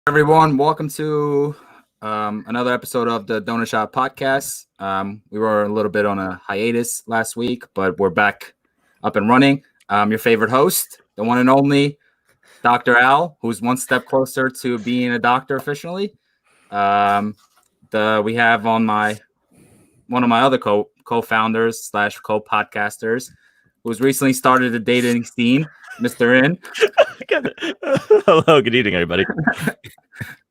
Everyone, welcome to another episode of the Donut Shop Podcast. We were a little bit on a hiatus last week, but we're back up and running. Your favorite host, the one and only Dr. Al, who's one step closer to being a doctor officially. We have on one of my other co-founders / co-podcasters, who's recently started a dating scene, Mr. In. Hello, good evening, everybody.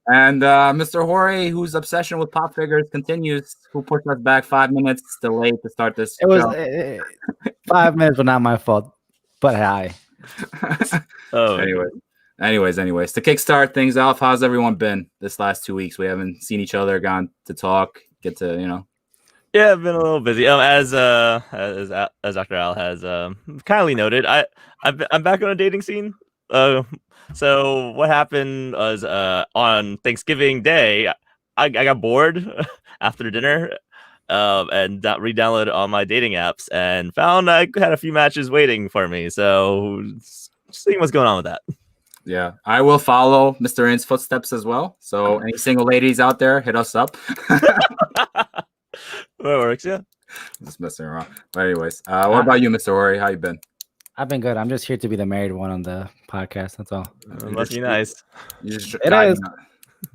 And Mr. Hori, whose obsession with pop figures continues, who pushed us back 5 minutes delayed to start this It was show. 5 minutes, but not my fault. But hi. Anyways, to kickstart things off, how's everyone been this last 2 weeks? We haven't seen each other, gone to talk, get to. Yeah, I've been a little busy. As Dr. Al has kindly noted, I'm back on a dating scene. So what happened was on Thanksgiving Day, I got bored after dinner and re-downloaded all my dating apps and found I had a few matches waiting for me. So seeing what's going on with that. Yeah, I will follow Mr. In's footsteps as well. So any single ladies out there, hit us up. That works, yeah. Just messing around. But anyways, what about you, Mr. Hori? How you been? I've been good. I'm just here to be the married one on the podcast. That's all. It must be nice. It is.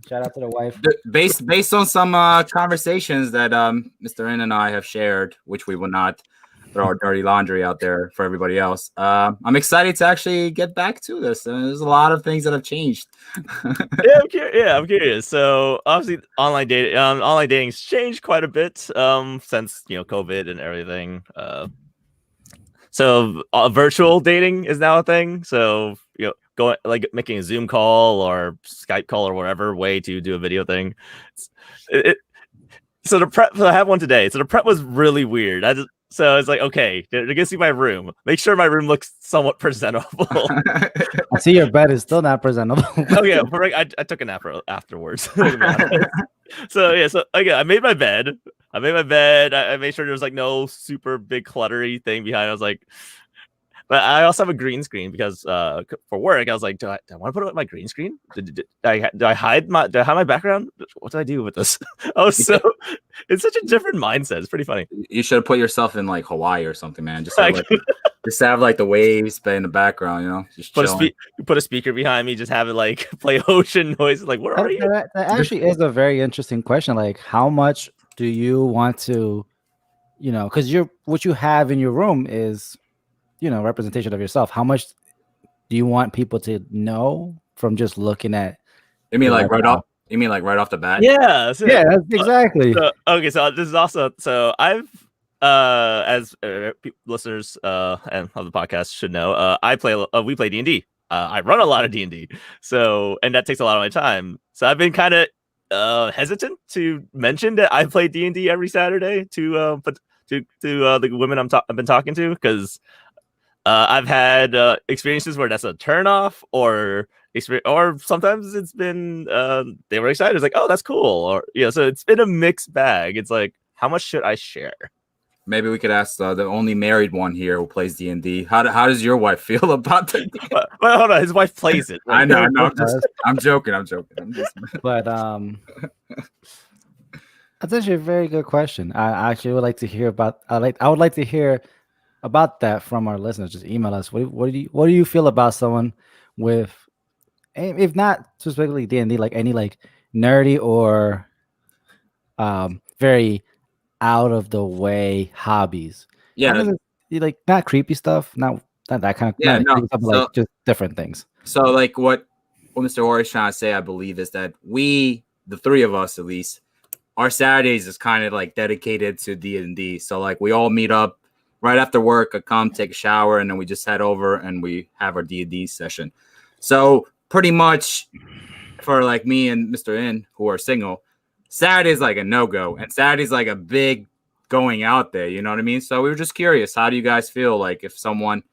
Shout out to the wife. Based on some conversations that Mr. In and I have shared, which we will not throw our dirty laundry out there for everybody else. I'm excited to actually get back to this. There's a lot of things that have changed. I'm curious. So obviously, online dating's changed quite a bit since COVID and everything. So virtual dating is now a thing. So going like making a Zoom call or Skype call or whatever way to do a video thing. So the prep. So I have one today. So the prep was really weird. So it's like, okay, you're gonna see my room. Make sure my room looks somewhat presentable. I see your bed is still not presentable. Okay, I took a nap afterwards. So I made my bed. I made sure there was like no super big cluttery thing behind. I was like, but I also have a green screen because for work I was like, do I want to put up my green screen? Do I hide my background? What do I do with this? It's such a different mindset. It's pretty funny. You should have put yourself in like Hawaii or something, man. Just have like the waves play in the background, just put a speaker behind me, just have it like play ocean noise. Like, where are you? That actually is a very interesting question. Like, how much do you want to, because what you have in your room is, representation of yourself. How much do you want people to know from just looking at? You mean like right off the bat? Yeah, exactly. So this is also I've as listeners and of the podcast should know, we play D&D. I run a lot of D&D, and that takes a lot of my time. So I've been kind of hesitant to mention that I play D&D every Saturday to the women I've been talking to, because I've had experiences where that's a turnoff, or sometimes it's been they were excited. It's like, oh, that's cool, or so it's been a mixed bag. It's like, how much should I share? Maybe we could ask the only married one here who plays D&D. How does your wife feel about that? Well, hold on, his wife plays it. Right? I know. I'm joking. But that's actually a very good question. I actually would like to hear about. I would like to hear about that from our listeners. Just email us. What do you feel about someone with, if not specifically D&D, like any like nerdy or very out of the way hobbies? Yeah, like not creepy stuff, not that kind of stuff, like just different things. So like what Mr. Hori is trying to say, I believe, is that we, the three of us at least, our Saturdays is kind of like dedicated to D&D. So like we all meet up right after work, I come take a shower, and then we just head over and we have our D&D session. So pretty much for like me and Mr. In, who are single, Saturday's like a no-go, and Saturday's like a big going out there, you know what I mean? So we were just curious, how do you guys feel like if someone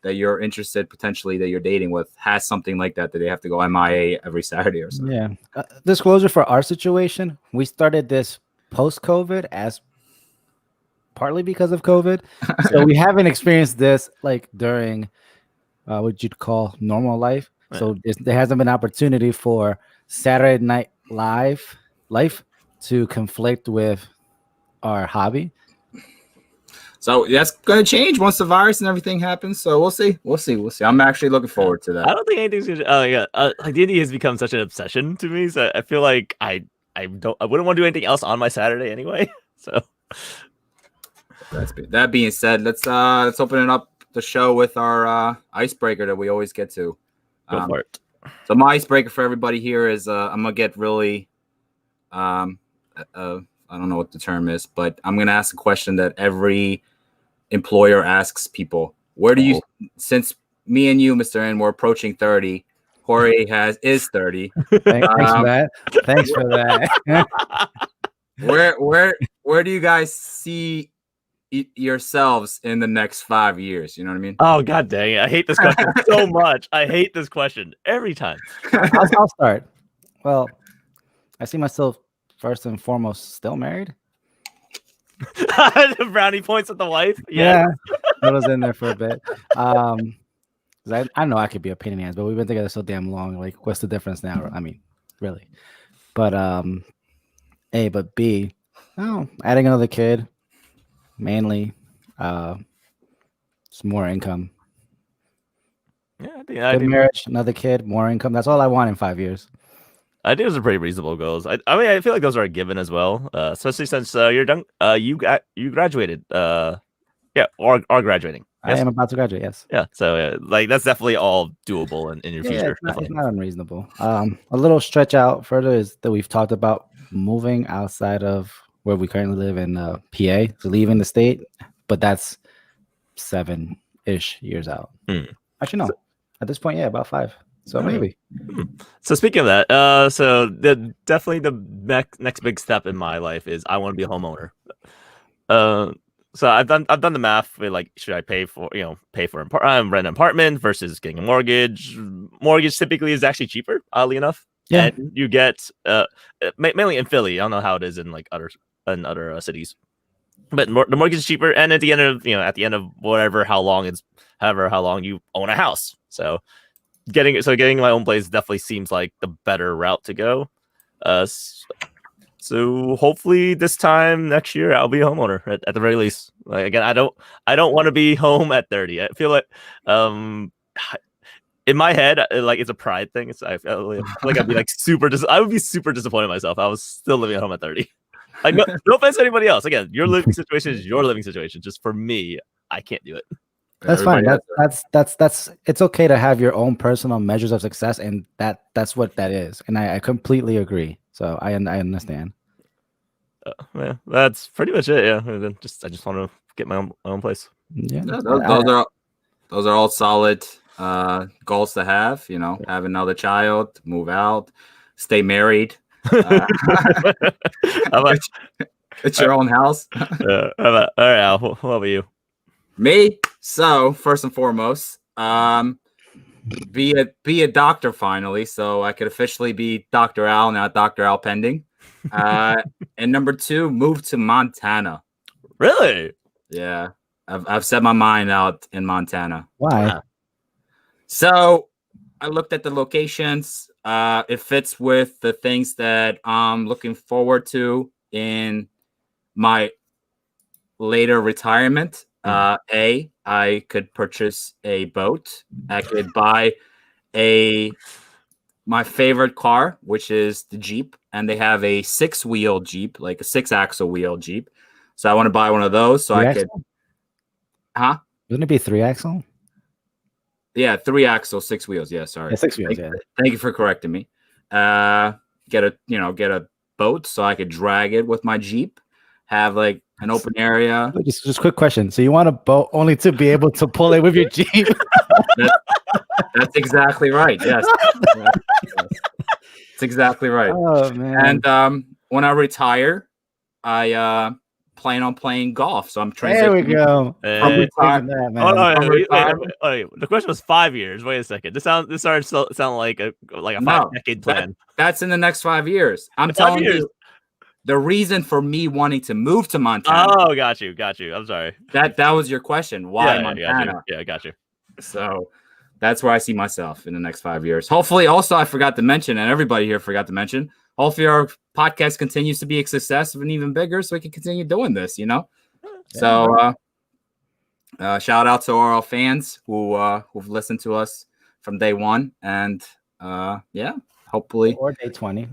that you're interested potentially that you're dating with has something like that they have to go MIA every Saturday or something? Yeah. Disclosure for our situation, we started this post-COVID as partly because of COVID. So we haven't experienced this like during what you'd call normal life. Right. So there hasn't been opportunity for Saturday night life to conflict with our hobby. So that's gonna change once the virus and everything happens. So we'll see. I'm actually looking forward to that. I don't think anything's gonna. Oh yeah, like D&D has become such an obsession to me. So I feel like I wouldn't want to do anything else on my Saturday anyway. So That being said, let's open it up the show with our icebreaker that we always get to. go for it. So my icebreaker for everybody here is I'm gonna get really I don't know what the term is, but I'm gonna ask a question that every employer asks people. Where do you, since me and you, Mr. N, we're approaching 30, Jorge is 30. Thanks for that. Thanks for that. Where do you guys see yourselves in the next 5 years? You know what I mean? Oh god dang it! I hate this question so much. I hate this question every time. I'll start. Well, I see myself first and foremost still married. The brownie points at the wife. Yeah, I was in there for a bit. 'Cause I know I could be a pain in the ass, but we've been together so damn long. Like, what's the difference now? I mean, really. But A, but B, oh, adding another kid, mainly, some more income. Yeah, Good marriage, another kid, more income. That's all I want in 5 years. I think those are pretty reasonable goals. I mean, I feel like those are a given as well, especially since you're done. You graduated. Or graduating. Yes? I am about to graduate. Yes. Yeah. So like that's definitely all doable in your future. It's not unreasonable. A little stretch out further is that we've talked about moving outside of where we currently live in PA, so leaving the state, but that's 7-ish years out. Actually, no. At this point, yeah, about 5. So maybe. So speaking of that, so definitely the next big step in my life is I want to be a homeowner. So I've done the math with like, should I pay for rent an apartment versus getting a mortgage? Mortgage typically is actually cheaper, oddly enough. Yeah. And you get mainly in Philly. I don't know how it is in like other cities, but the mortgage is cheaper. And at the end of however long you own a house. So getting my own place definitely seems like the better route to go. So hopefully this time next year I'll be a homeowner at the very least. Like again, I don't want to be home at 30. I feel like in my head, like it's a pride thing. I feel like I'd be like I would be super disappointed in myself. I was still living at home at 30. Like no offense to anybody else. Again, your living situation is your living situation. Just for me, I can't do it. That's fine. That's it's okay to have your own personal measures of success, and that's what that is. And I completely agree. So I understand. Yeah, that's pretty much it. Yeah, I just want to get my own place. Yeah, those are all solid goals to have. You know, have another child, move out, stay married. It's your own house. All right, Al, what about you? Me? So first and foremost, be a doctor finally, so I could officially be Dr. Al, not Dr. Al Pending. And number 2, move to Montana. Really? Yeah, I've set my mind out in Montana. Why? So I looked at the locations. It fits with the things that I'm looking forward to in my later retirement. I could purchase a boat. I could buy my favorite car, which is the Jeep, and they have a 6-wheel Jeep, like a 6-axle wheel Jeep. So I want to buy one of those so I could. Huh? Wouldn't it be 3-axle? Yeah, 3-axle, 6 wheels. Yeah, sorry. Yeah, 6 wheels. Thank you for correcting me. Get a boat so I could drag it with my Jeep. Have like an open area. Just quick question. So you want a boat only to be able to pull it with your Jeep? That's exactly right. Yes. That's exactly right. Oh man. And when I retire, I plan on playing golf. So I'm transitioning. There we go. The question was 5 years. Wait a second. This started to sound like a 5-decade plan. That's in the next 5 years. I'm telling you. The reason for me wanting to move to Montana. Oh, got you. I'm sorry. That was your question. Why Montana? Yeah, got you. So that's where I see myself in the next 5 years. Hopefully, also I forgot to mention, and everybody here forgot to mention. Hopefully, our podcast continues to be a success and even bigger, so we can continue doing this. You know. Yeah. So, shout out to our fans who've listened to us from day one, and hopefully or day 20.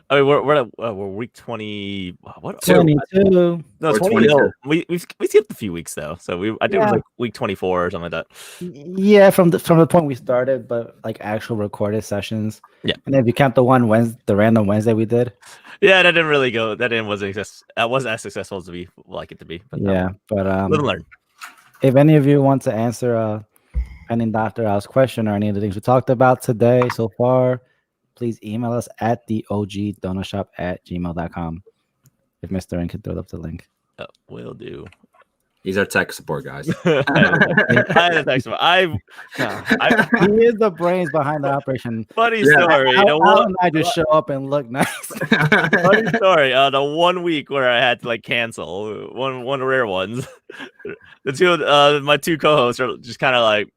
I mean, we're week 20. What 22? No, 20. No, we skipped a few weeks though, so I think it was like week 24 or something like that. Yeah, from the point we started, but like actual recorded sessions. Yeah, and if you count the random Wednesday we did. Yeah, that didn't really go. That wasn't as successful as we like it to be. But yeah, but live and learn. If any of you want to answer any Dr. Al's question or any of the things we talked about today so far, please email us at theogdonutshop@gmail.com. If Mr. N can throw up the link. Will do. He's our tech support, guys. I had a tech support. He is the brains behind the operation. Funny story. I just show up and look nice. Funny story. The 1 week where I had to like cancel one rare ones. The two my two co-hosts are just kind of like,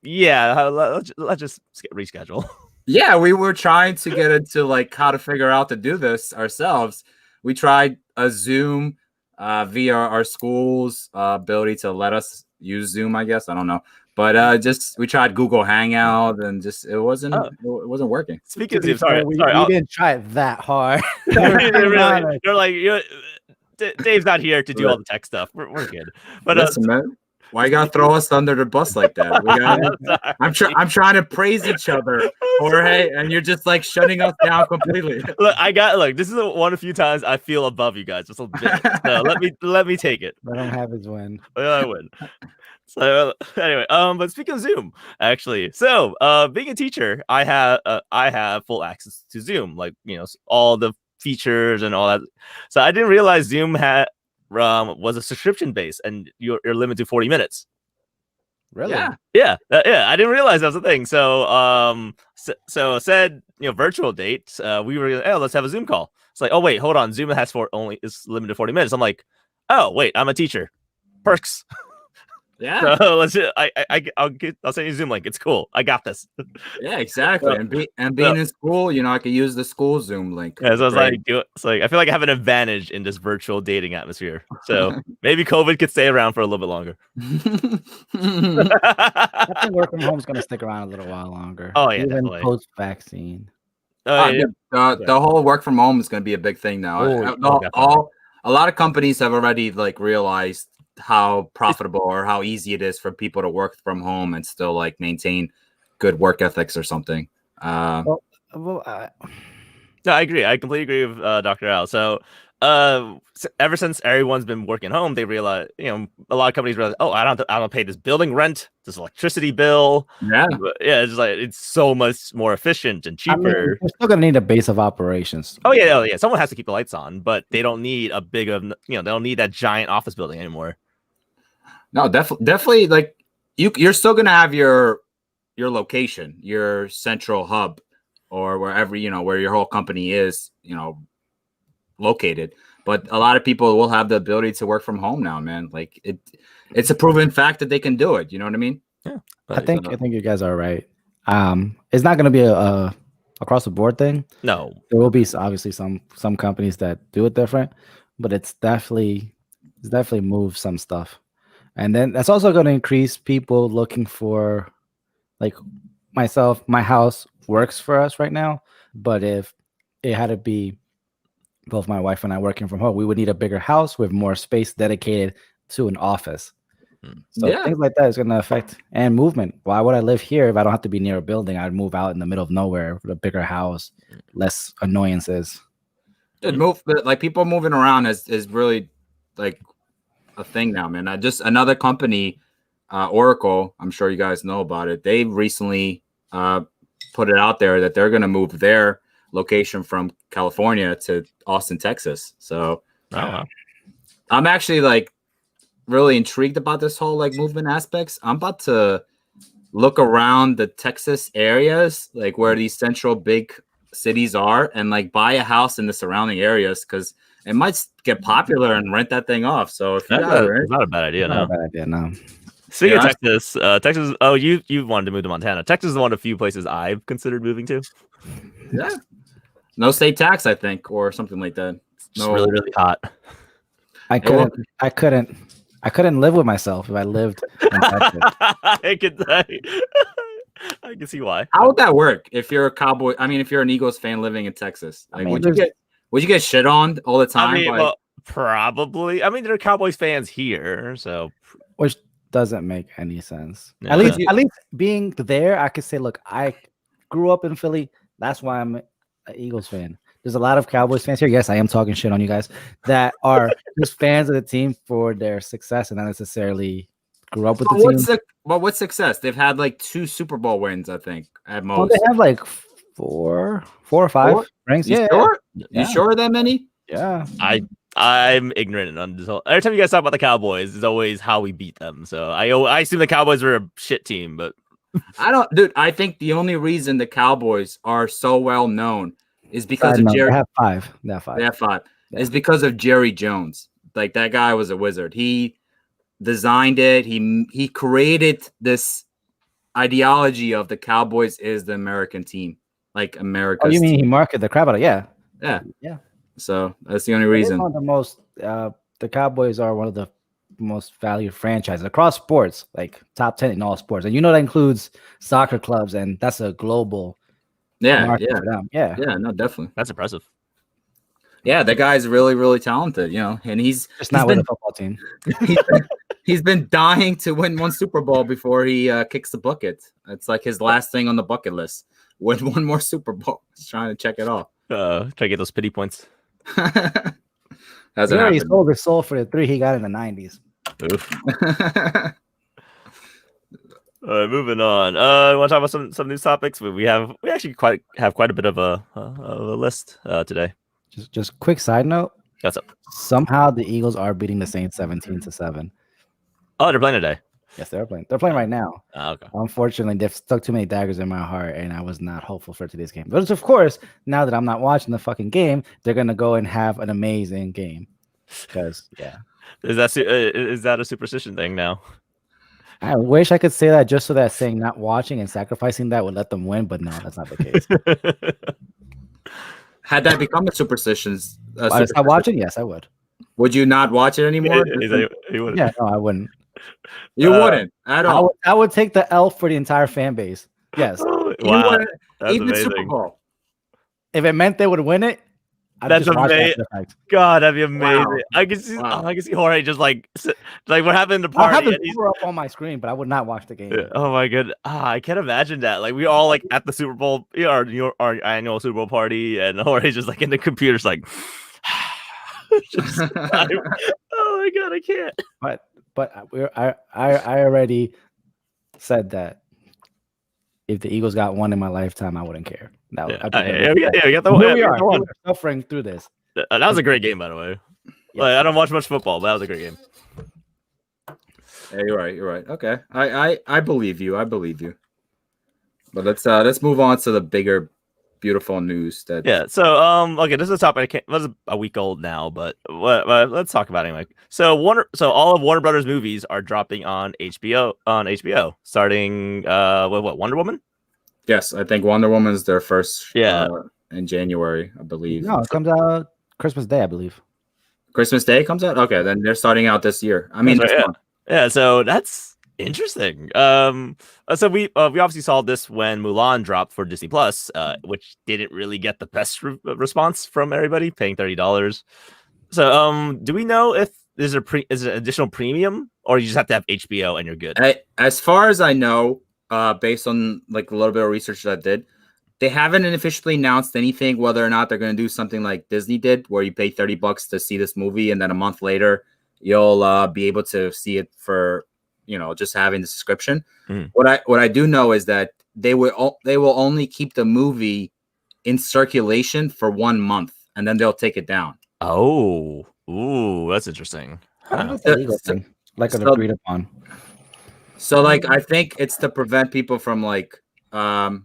yeah, let's just reschedule. Yeah, we were trying to get into like how to figure out to do this ourselves. We tried a Zoom via our school's ability to let us use Zoom, I guess. I don't know. But we tried Google Hangout and just it wasn't working. Speaking of Zoom, sorry, we didn't try it that hard. Really, you're like Dave's not here to do all the tech stuff. We're good. But listen, man, why you gotta throw us under the bus like that? I'm trying to praise each other, Jorge, and you're just like shutting us down completely. Look, this is one of the few times I feel above you guys just a bit. So let me take it. Let him have his win. I win. So anyway, but speaking of Zoom, actually, so being a teacher, I have full access to Zoom, like all the features and all that. So I didn't realize Zoom was a subscription base, and you're limited to 40 minutes. Really? Yeah. I didn't realize that was a thing. So so said virtual date. We were let's have a Zoom call. It's like, oh wait, hold on. Zoom is limited to 40 minutes. I'm like, oh wait, I'm a teacher. Perks. Yeah. So let's. I'll send you a Zoom link. It's cool. I got this. Yeah, exactly. And being in school, I could use the school Zoom link. Yeah, so it's like I feel like I have an advantage in this virtual dating atmosphere. So maybe COVID could stay around for a little bit longer. I think work from home is going to stick around a little while longer. Oh yeah, even post-vaccine. The whole work from home is going to be a big thing now. A lot of companies have already realized how profitable or how easy it is for people to work from home and still maintain good work ethics or something. No, I agree. I completely agree with Dr. Al. So ever since everyone's been working home, they realize, a lot of companies realize, I don't pay this building rent, this electricity bill. Yeah. It's just it's so much more efficient and cheaper. You're still going to need a base of operations. Oh yeah. Someone has to keep the lights on, but they don't need they don't need that giant office building anymore. No, definitely. You're still going to have your location, your central hub, or wherever, where your whole company is, located. But a lot of people will have the ability to work from home now, man. It's a proven fact that they can do it. You know what I mean? Yeah. I think you guys are right. It's not going to be a across the board thing. No, there will be obviously some companies that do it different, but it's definitely moved some stuff. And then that's also going to increase people looking for, myself, my house works for us right now. But if it had to be both my wife and I working from home, we would need a bigger house with more space dedicated to an office. So things like that is going to affect and movement. Why would I live here if I don't have to be near a building? I'd move out in the middle of nowhere with a bigger house, less annoyances. People moving around is really a thing now, man. Just another company, Oracle, I'm sure you guys know about it. They recently put it out there that they're going to move their location from California to Austin, Texas. So I'm actually really intrigued about this whole movement aspects. I'm about to look around the Texas areas, where these central big cities are, and buy a house in the surrounding areas, because it might get popular and rent that thing off. So if that's not a bad idea. Not a bad idea, no. Speaking of Yeah. Texas, Texas. Oh, you wanted to move to Montana. Texas is one of the few places I've considered moving to. Yeah. No state tax, I think, or something like that. Just No. really, really hot. I It will- couldn't live with myself if I lived in Texas. I can see why. How would that work if you're a Cowboy? I mean, if you're an Eagles fan living in Texas, I like, mean, would you get shit on all the time? I mean, by- well, probably. I mean, there are Cowboys fans here, so which doesn't make any sense. Yeah. At least being there, I could say, look, I grew up in Philly. That's why I'm an Eagles fan. There's a lot of Cowboys fans here. Yes, I am talking shit on you guys that are just fans of the team for their success and not necessarily grew up with the team. What's success? They've had like 2 Super Bowl wins, I think, at Well, most. they have like four or five Four? rings. You Yeah, sure? yeah. You sure that many? Yeah. I'm ignorant on this whole. Every time you guys talk about the Cowboys, it's always how we beat them. So I assume the Cowboys were a shit team, but I think the only reason the Cowboys are so well known is because of No, Jerry. they have five. They have five. They have 5. Yeah. It's because of Jerry Jones. Like, that guy was a wizard. He designed it. He created this ideology of the Cowboys is the American team, like America. Oh, you mean he marketed the crap out of it? Yeah. Yeah. Yeah. So that's the only It is reason. one of the most. The Cowboys are one of the most valued franchises across sports, like top 10 in all sports, and that includes soccer clubs, and that's a global. Yeah, market yeah, for them. Yeah. yeah. No, definitely. that's impressive. Yeah, the guy's really, really talented. And Just not with a football team. he's been dying to win one Super Bowl before he kicks the bucket. It's like his last thing on the bucket list. Win one more Super Bowl. He's trying to check it off. Try to get those pity points. He Hasn't already happened. sold his soul for the 3 he got in the 90s. Oof. All right, moving on. Want to talk about some news topics? We actually have quite a bit of a list today. Just quick side note. What's up? Somehow the Eagles are beating the Saints 17-7. Oh, they're playing today. Yes, they're playing. They're playing right now. Okay. Unfortunately, they've stuck too many daggers in my heart, and I was not hopeful for today's game. But of course, now that I'm not watching the fucking game, they're gonna go and have an amazing game. Because Is that a superstition thing now? I wish I could say that just so that saying not watching and sacrificing that would let them win, but no, that's not the case. Had that become a superstition, If I stop watching, yes, I would. would you not watch it anymore? He wouldn't. Yeah, no, I wouldn't. You wouldn't at all. I would take the L for the entire fan base. Yes. Oh, You wow, wouldn't, that's even amazing. Super Bowl. If it meant they would win it, I'd That's just watch it amazing. after the fact. God, that'd be amazing. Wow. I can see. Wow. I can see Jorge just like what happened in the I'll have party. the and he's- score up on my screen, but I would not watch the game. Oh my god, I can't imagine that. Like we all like at the Super Bowl, our annual Super Bowl party, and Jorge's just like in the computer's like. Oh my god, I can't. But I already said that if the Eagles got one in my lifetime, I wouldn't care. That would, We got the Here we yeah, are. We're suffering through this. That was a great game, by the way. Yeah. Like, I don't watch much football, but that was a great game. Yeah, you're right. You're right. Okay, I believe you. I believe you. But let's move on to the bigger, beautiful news. That Yeah. So okay, this is a topic. It was a week old now, but let's talk about it anyway. So all of Warner Brothers movies are dropping on HBO. Starting what Wonder Woman? Yes, I think Wonder Woman's their first. Yeah. In January, I believe. No, it comes out Christmas Day, I believe. Christmas Day comes out. Okay, then they're starting out this year. I mean, That's right, this month. Yeah, so that's interesting. So we obviously saw this when Mulan dropped for Disney Plus, which didn't really get the best response from everybody, paying $30. So do we know if is it additional premium, or you just have to have HBO and you're good? As far as I know, based on like a little bit of research that I did, they haven't officially announced anything whether or not they're going to do something like Disney did, where you pay $30 to see this movie, and then a month later you'll be able to see it for just having the subscription. What I do know is that they will only keep the movie in circulation for 1 month, and then they'll take it down. Oh, ooh, that's interesting. How does the legal thing? Like an agreed upon. So like I think it's to prevent people from like what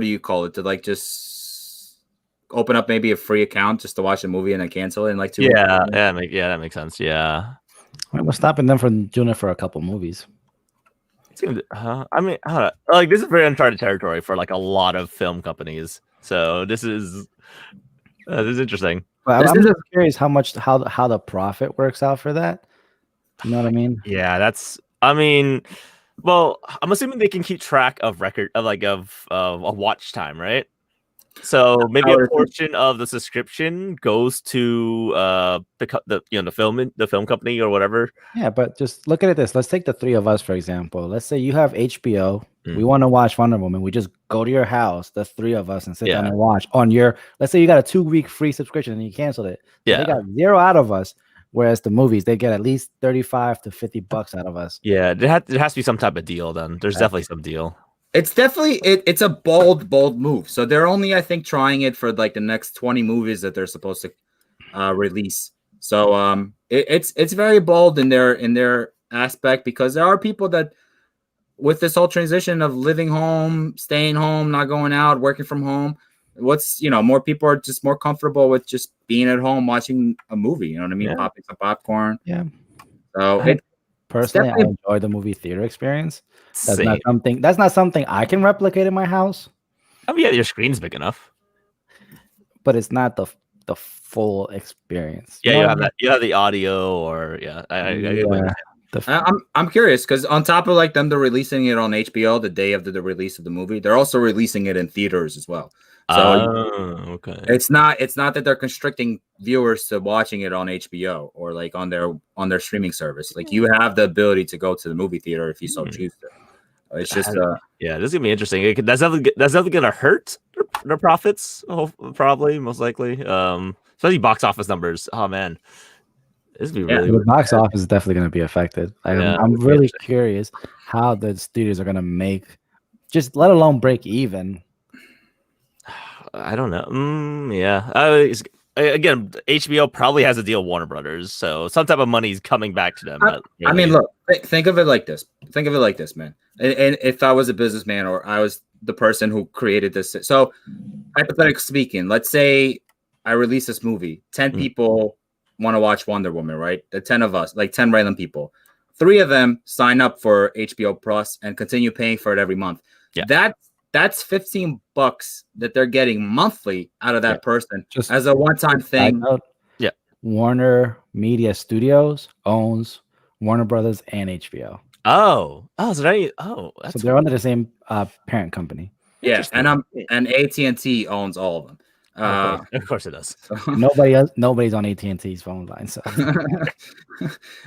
do you call it? To like just open up maybe a free account just to watch a movie and then cancel it in like 2 weeks. Yeah, that makes sense. Yeah. What's stopping them from doing it for a couple movies? I mean, I don't know. Like this is very uncharted territory for like a lot of film companies. So this is interesting. But This I'm is just curious how the profit works out for that. You know what I mean? Yeah, that's. I mean, well, I'm assuming they can keep track of record of like of a watch time, right? So maybe a portion of the subscription goes to the film company or whatever. Yeah, but just look at it this. Let's take the three of us, for example. Let's say you have HBO. Mm. We want to watch Wonder Woman. We just go to your house, the three of us, and sit down Yeah. and watch on your, let's say you got a 2-week free subscription and you canceled it. So Yeah. they got 0 out of us. Whereas the movies, they get at least 35 to 50 bucks out of us. Yeah, there has to be some type of deal then. There's definitely some deal. It's definitely it's a bold move. So they're only, I think, trying it for like the next 20 movies that they're supposed to release. So it's very bold in their aspect, because there are people that, with this whole transition of living home, staying home, not going out, working from home, more people are just more comfortable with just being at home watching a movie. You know what I mean? Yeah. Popping some popcorn. Yeah. So Personally, I enjoy the movie theater experience. That's Same. not something I can replicate in my house. I mean, yeah, your screen's big enough, but it's not the full experience. Yeah, you have the audio, or I'm curious, because on top of like them, they're releasing it on HBO the day of the release of the movie. They're also releasing it in theaters as well. So okay, it's not that they're constricting viewers to watching it on HBO or like on their streaming service. Like, you have the ability to go to the movie theater if you so choose to. It's just yeah, this is gonna be interesting. That's definitely gonna hurt their profits, probably, most likely. Especially box office numbers. Oh man, this would be really the box office is definitely going to be affected. I'm really curious how the studios are going to make, just let alone break even. I don't know. Yeah. Again, HBO probably has a deal with Warner Brothers, so some type of money is coming back to them. I mean, look, think of it like this. Think of it like this, man. And if I was a businessman, or I was the person who created this, so hypothetically speaking, let's say I release this movie, 10 people want to watch Wonder Woman, right? The 10 of us, like 10 random people. 3 of them sign up for HBO Plus and continue paying for it every month. Yeah. That's $15 that they're getting monthly out of that person, just as a one-time thing. Yeah. Warner Media Studios owns Warner Brothers and HBO. So they're under the same parent company. Yeah, and AT&T owns all of them. Of course it does. So. Nobody's on AT&T's phone line. So,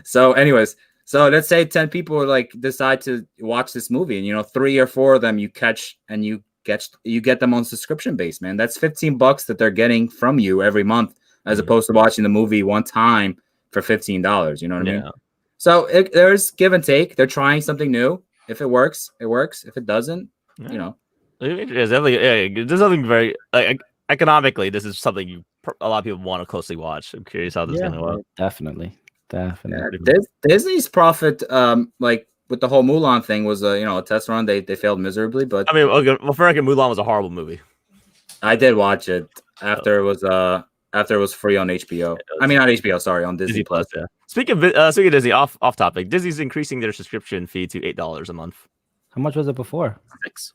so anyways. So let's say 10 people like decide to watch this movie, and 3 or 4 of them you catch, and you get them on subscription base, man. That's $15 that they're getting from you every month, as opposed to watching the movie one time for $15. You know what I mean? So there's give and take. They're trying something new. If it works, it works. If it doesn't, there's something very economically. This is something a lot of people want to closely watch. I'm curious how this is going to work. Definitely. Yeah, Disney's profit, like with the whole Mulan thing, was a test run. They failed miserably, but I mean, for record, Mulan was a horrible movie. I did watch it after it was free on HBO. I mean, not HBO, sorry, on Disney Plus. Yeah. Speaking of Disney, off topic, Disney's increasing their subscription fee to $8 a month. How much was it before? 6.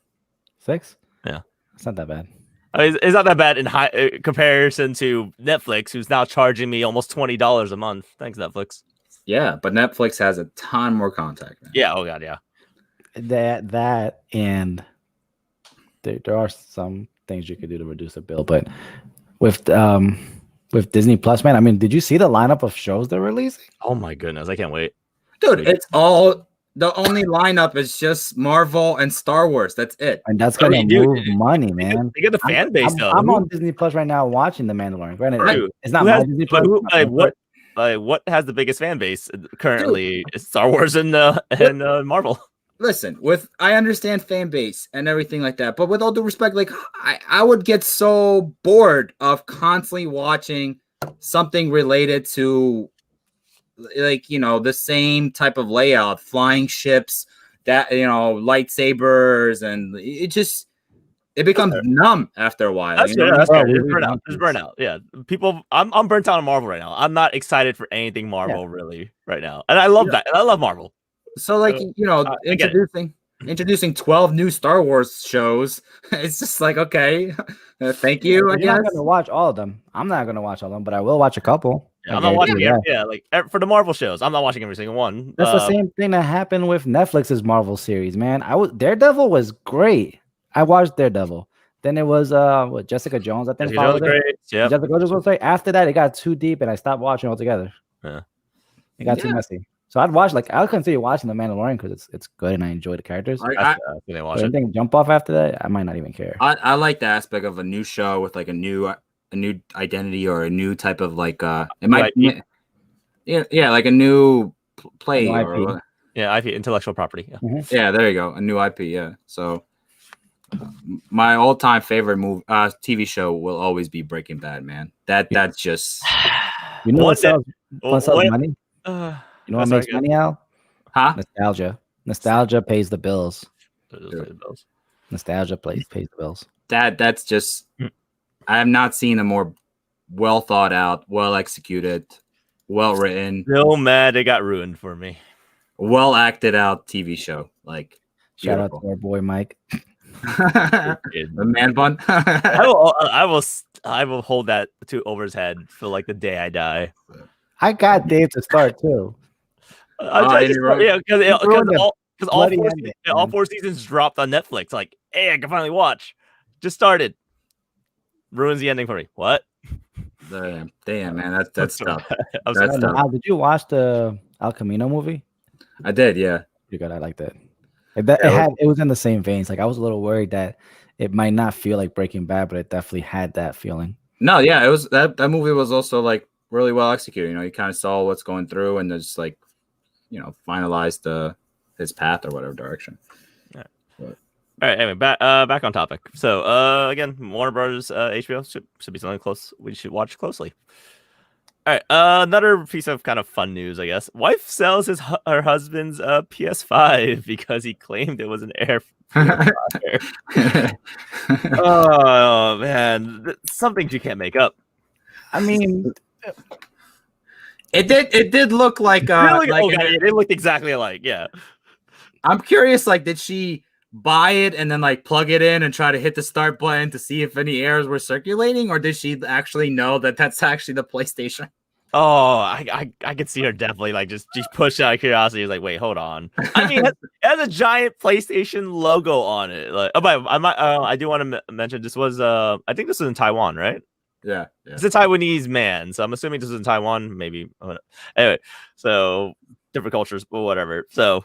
6? Yeah, it's not that bad. It's not that bad in high comparison to Netflix, who's now charging me almost $20 a month. Thanks, Netflix. Yeah, but Netflix has a ton more content. Man. Yeah. Oh god, yeah. That and there are some things you could do to reduce the bill, but with Disney Plus, man. I mean, did you see the lineup of shows they're releasing? Oh my goodness, I can't wait, dude. It's all. The only lineup is just Marvel and Star Wars. That's it. And that's gonna move money, man. They get the fan base though. I'm on Disney Plus right now watching The Mandalorian. Granted, it's not my Disney Plus. What has the biggest fan base currently? It's Star Wars and Marvel. Listen, I understand fan base and everything like that, but with all due respect, like I would get so bored of constantly watching something related to, like, the same type of layout, flying ships, that lightsabers, and it just it becomes numb after a while. That's You good. know what I That's mean? Bro, good. we It's read burnout. It's monkeys. burnout. Yeah, people. I'm burnt out on Marvel right now. I'm not excited for anything Marvel really right now, and I love that. And I love Marvel. So like I get it. introducing 12 new Star Wars shows. It's just like, okay, thank you, I You're not guess. gonna watch all of them. I'm not gonna watch all of them, but I will watch a couple. Yeah, I I'm not watching. guarantee you that. Like for the Marvel shows, I'm not watching every single one. That's the same thing that happened with Netflix's Marvel series, man. Daredevil was great. I watched Daredevil. Then it was Jessica Jones, I think, Jessica Jones followed it. great. Yeah. Jessica Jones was great. After that, it got too deep and I stopped watching altogether. Yeah. It got too messy. So I'll continue watching The Mandalorian because it's good and I enjoy the characters. I watch But it. anything jump off after that, I might not even care. I like the aspect of a new show with like a new identity or a new type of like it might yeah like a new play New or IP. Yeah, IP, intellectual property. Yeah. Mhm. yeah, there you go, a new IP. Yeah, so my all-time favorite TV show will always be Breaking Bad, man. That's just You know what sells What- money? You know what makes money, Al? huh? Nostalgia pays the bills. Bills. Nostalgia pays the bills. That's just I have not seen a more well thought out, well executed, well written, Still mad it got ruined for me. well acted out TV show. Like Shout out beautiful. to our boy Mike. The man bun. I will hold that over his head for like the day I die. I got Dave to start too. Because all man. 4 seasons dropped on Netflix. Like, hey, I can finally watch. Just started. Ruins the ending for me. What? Damn, man, that's tough. I'm That's sorry. tough. Al, did you watch the El Camino movie? I did, yeah. You got, I liked it. It was in the same veins. Like I was a little worried that it might not feel like Breaking Bad, but it definitely had that feeling. No, yeah, it was that movie was also like really well executed. You know, you kind of saw what's going through and just like, finalized his path or whatever direction. All right, anyway, back on topic. So, again, Warner Brothers, HBO should be something close. We should watch closely. All right, another piece of kind of fun news, I guess. Wife sells her husband's PS5 because he claimed it was an air purifier. Oh man, some things you can't make up. I mean, it did look like it looked exactly alike. Yeah, I'm curious. Like, did she buy it and then like plug it in and try to hit the start button to see if any airs were circulating, or did she actually know that that's actually the PlayStation? Oh, I could see her definitely like just push out of curiosity. Like, wait, hold on. I mean, it has a giant PlayStation logo on it. Like, but I do want to mention this was I think this was in Taiwan, right? Yeah. It's a Taiwanese man, so I'm assuming this is in Taiwan. Maybe anyway. So different cultures, but whatever. So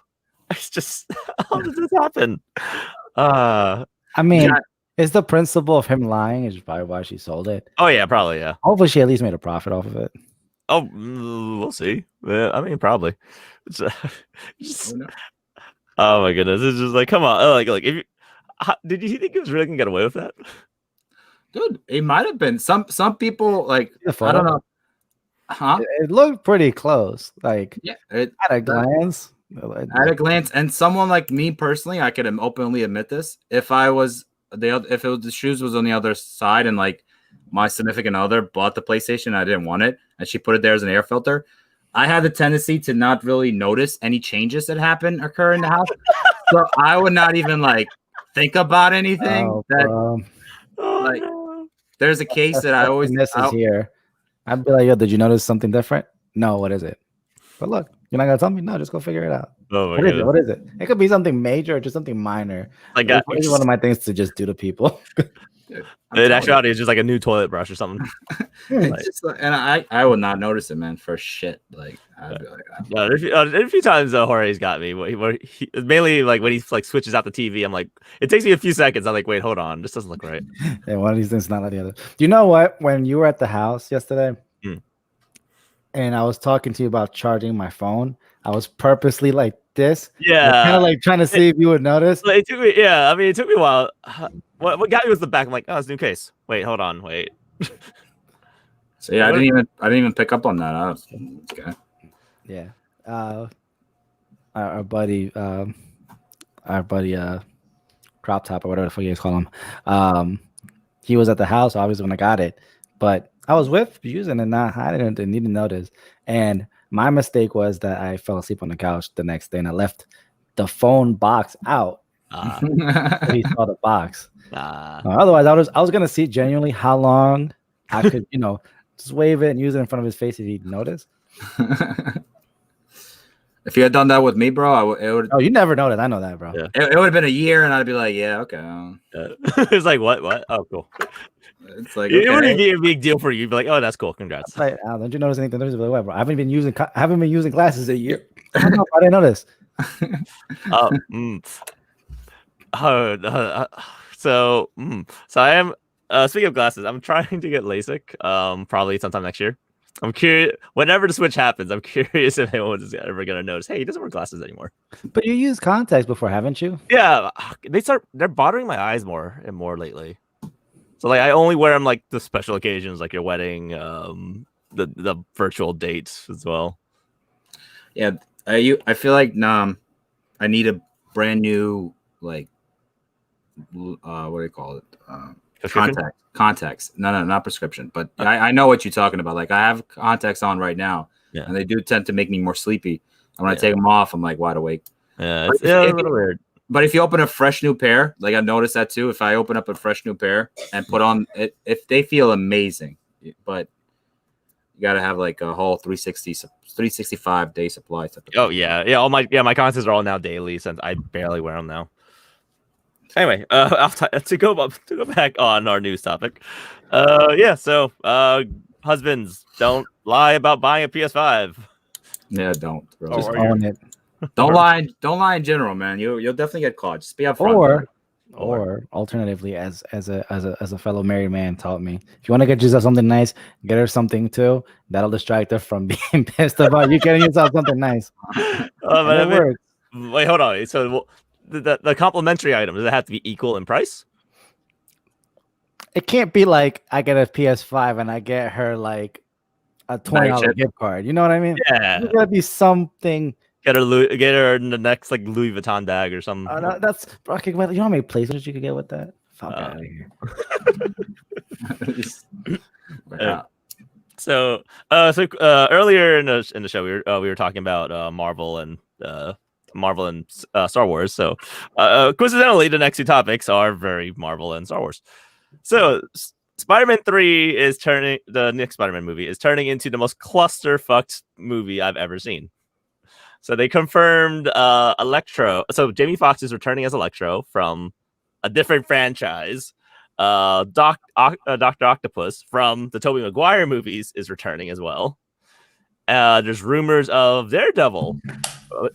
it's just how did this happen? I mean, it's the principle of him lying is probably why she sold it. Oh yeah, probably yeah. Hopefully, she at least made a profit off of it. Oh, we'll see. Yeah, I mean, probably. Oh my goodness! It's just like, come on, like if did you think he was really gonna get away with that? Dude, it might have been some people like I don't know. Huh? It looked pretty close. Like at a glance. At a glance, and someone like me personally, I could openly admit this. If the shoes was on the other side, and like my significant other bought the PlayStation, I didn't want it, and she put it there as an air filter, I had the tendency to not really notice any changes that occur in the house. So I would not even like think about anything. There's a case that I always this is here. I'd be like, yo, did you notice something different? No, what is it? But look, you're not gonna tell me? No, just go figure it out. Oh my God. What is it? It could be something major or just something minor. Like it's one of my things to just do to people. In actuality, it's just like a new toilet brush or something. And I would not notice it, man, for shit. Like, I'd be like, a few times Jorge's got me. Where he mainly like when he like switches out the TV, I'm like, it takes me a few seconds. I'm like, wait, hold on, this doesn't look right. Yeah, one of these things not like the other. Do you know what? When you were at the house yesterday, and I was talking to you about charging my phone, I was purposely like this. Yeah, kind of like trying to see if you would notice. It took me. Yeah, I mean, it took me a while. What got me was the back. I'm like, oh, it's a new case. Wait, hold on, wait. So yeah, I didn't even pick up on that. I was okay. Yeah, our buddy crop top or whatever the fuck you guys call them. He was at the house obviously when I got it, but I was with using it, not hiding it, didn't even notice. And my mistake was that I fell asleep on the couch the next day and I left the phone box out. He saw the box. Otherwise, I was gonna see genuinely how long I could, just wave it and use it in front of his face if he'd notice. If you had done that with me, bro, it would. Oh, you never noticed. I know that, bro. Yeah. It would have been a year, and I'd be like, yeah, okay. It's like what? Oh, cool. It's like it wouldn't be a big deal for you. You'd be like, oh, that's cool. Congrats. Like, don't you notice anything? Like, bro, I haven't been using glasses a year. I didn't notice. So I am. Speaking of glasses, I'm trying to get LASIK. Probably sometime next year. I'm curious. Whenever the switch happens, I'm curious if anyone is ever gonna notice. Hey, he doesn't wear glasses anymore. But you used contacts before, haven't you? Yeah, they're bothering my eyes more and more lately. So like, I only wear them like the special occasions, like your wedding, the virtual dates as well. Yeah, I feel like I need a brand new like what do you call it? Contacts. No, not prescription. But I know what you're talking about. Like I have contacts on right now, and they do tend to make me more sleepy. And when I take them off, I'm like wide awake. Yeah, it's a little weird. But if you open a fresh new pair, like I noticed that too. If I open up a fresh new pair and put on it, if they feel amazing, but you got to have like a whole 365 day supply. Oh yeah. My contacts are all now daily since I barely wear them now. Anyway, to go back on our news topic. So husbands, don't lie about buying a PS5. Yeah, don't. Bro. Just own it. Don't lie in general, man. You'll definitely get caught. Just be upfront. Or alternatively, as a fellow married man taught me, if you want to get yourself something nice, get her something too. That'll distract her from being pissed about you getting yourself something nice. Works. Wait, hold on. So the complimentary item, does it have to be equal in price? It can't be like I get a PS5 and I get her like a $20 gift card. You know what I mean? Yeah, there's gotta be something. Get her in the next like Louis Vuitton bag or something. That's okay. You know how many PlayStations you could get with that? Fuck out of here. So earlier in the show we were talking about Marvel and Star Wars. So coincidentally, the next two topics are very Marvel and Star Wars. So Spider-Man 3 is the next Spider-Man movie is turning into the most clusterfucked movie I've ever seen. So they confirmed Electro. So Jamie Foxx is returning as Electro from a different franchise. Dr. Octopus from the Tobey Maguire movies is returning as well. There's rumors of Daredevil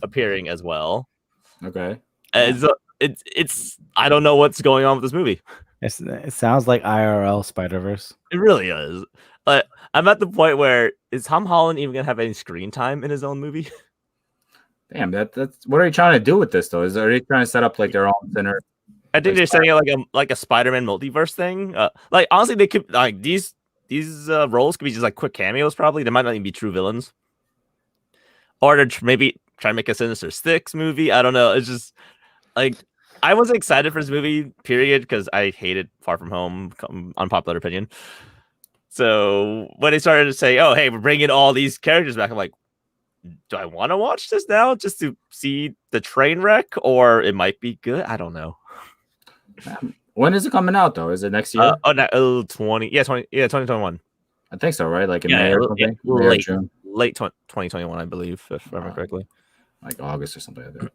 appearing as well. Okay. It's I don't know what's going on with this movie. It sounds like IRL Spider-Verse. It really is. I'm at the point where is Tom Holland even gonna have any screen time in his own movie? Damn, that's what are you trying to do with this though? Are they trying to set up like their own center? I think they're setting it like a Spider-Man multiverse thing. Like honestly, they could like these roles could be just like quick cameos. Probably they might not even be true villains, or they're maybe trying to make a Sinister Six movie. I don't know. It's just like I wasn't excited for this movie. Period, because I hated Far From Home. Unpopular opinion. So when they started to say, "Oh, hey, we're bringing all these characters back," I'm like, do I want to watch this now just to see the train wreck, or it might be good? I don't know. When is it coming out though? Is it next year? 2021. I think so, right? Like in May or something. Late 2021, I believe, if I remember correctly. Like August or something like that.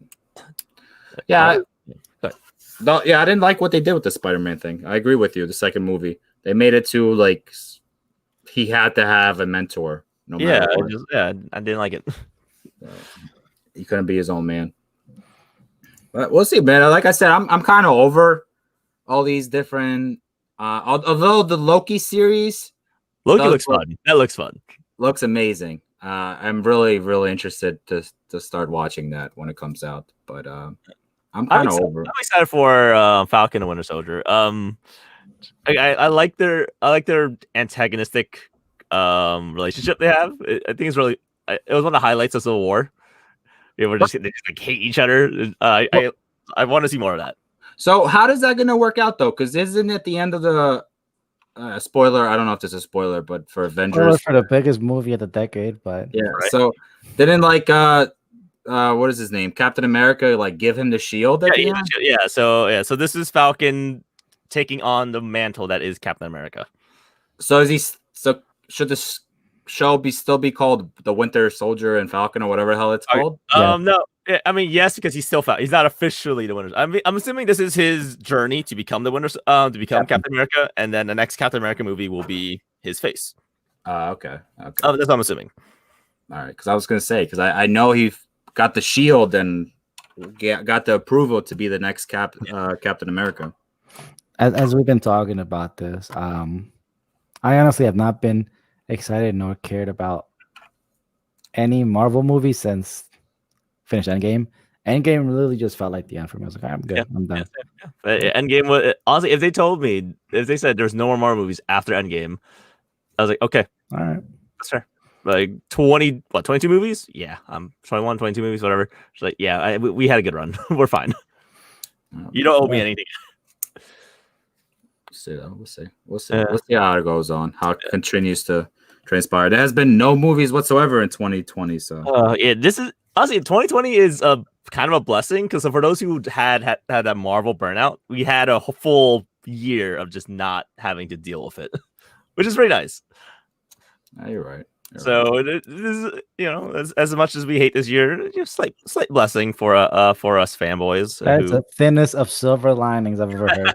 Yeah. I didn't like what they did with the Spider-Man thing. I agree with you. The second movie, they made it to like he had to have a mentor. No matter what. I didn't like it. He couldn't be his own man. But we'll see, man. Like I said, I'm kind of over all these different. Although the Loki series, looks fun. That looks fun. Looks amazing. I'm really, really interested to start watching that when it comes out. But I'm kind of over. I'm excited for Falcon and Winter Soldier. I like their antagonistic relationship they have. I think it's really. It was one of the highlights of Civil War. They just like hate each other. I want to see more of that. So how does that gonna work out though? Because isn't it the end of the spoiler? I don't know if this is a spoiler, but for Avengers, For the biggest movie of the decade, but yeah. Right. So didn't like what is his name? Captain America like give him the shield at the end? So this is Falcon taking on the mantle that is Captain America. So is he? So should this show still be called the Winter Soldier and Falcon or whatever the hell it's called? No. I mean, yes, because he's still He's not officially the Winter. I mean, I'm assuming this is his journey to become the Winter, to become Captain America, and then the next Captain America movie will be his face. Okay. That's what I'm assuming. All right, because I was gonna say because I know he got the shield and got the approval to be the next Captain America. As we've been talking about this, I honestly have not been excited nor cared about any Marvel movie since finished Endgame. Endgame really just felt like the end for me. I was like, I'm good. I'm done. Endgame was honestly, if they said there's no more Marvel movies after Endgame, I was like, okay, All right. that's fair. Like 22 movies? Yeah, 21, 22 movies, whatever. It's like, yeah, we had a good run. We're fine. You don't owe me anything. We'll see. We'll see how it goes on. How it continues to transpire. There has been no movies whatsoever in 2020. So this is honestly 2020 is a kind of a blessing because for those who had that Marvel burnout, we had a full year of just not having to deal with it, which is pretty nice. You're right. It is, as much as we hate this year, slight blessing for us fanboys. That's the thinnest of silver linings I've ever heard.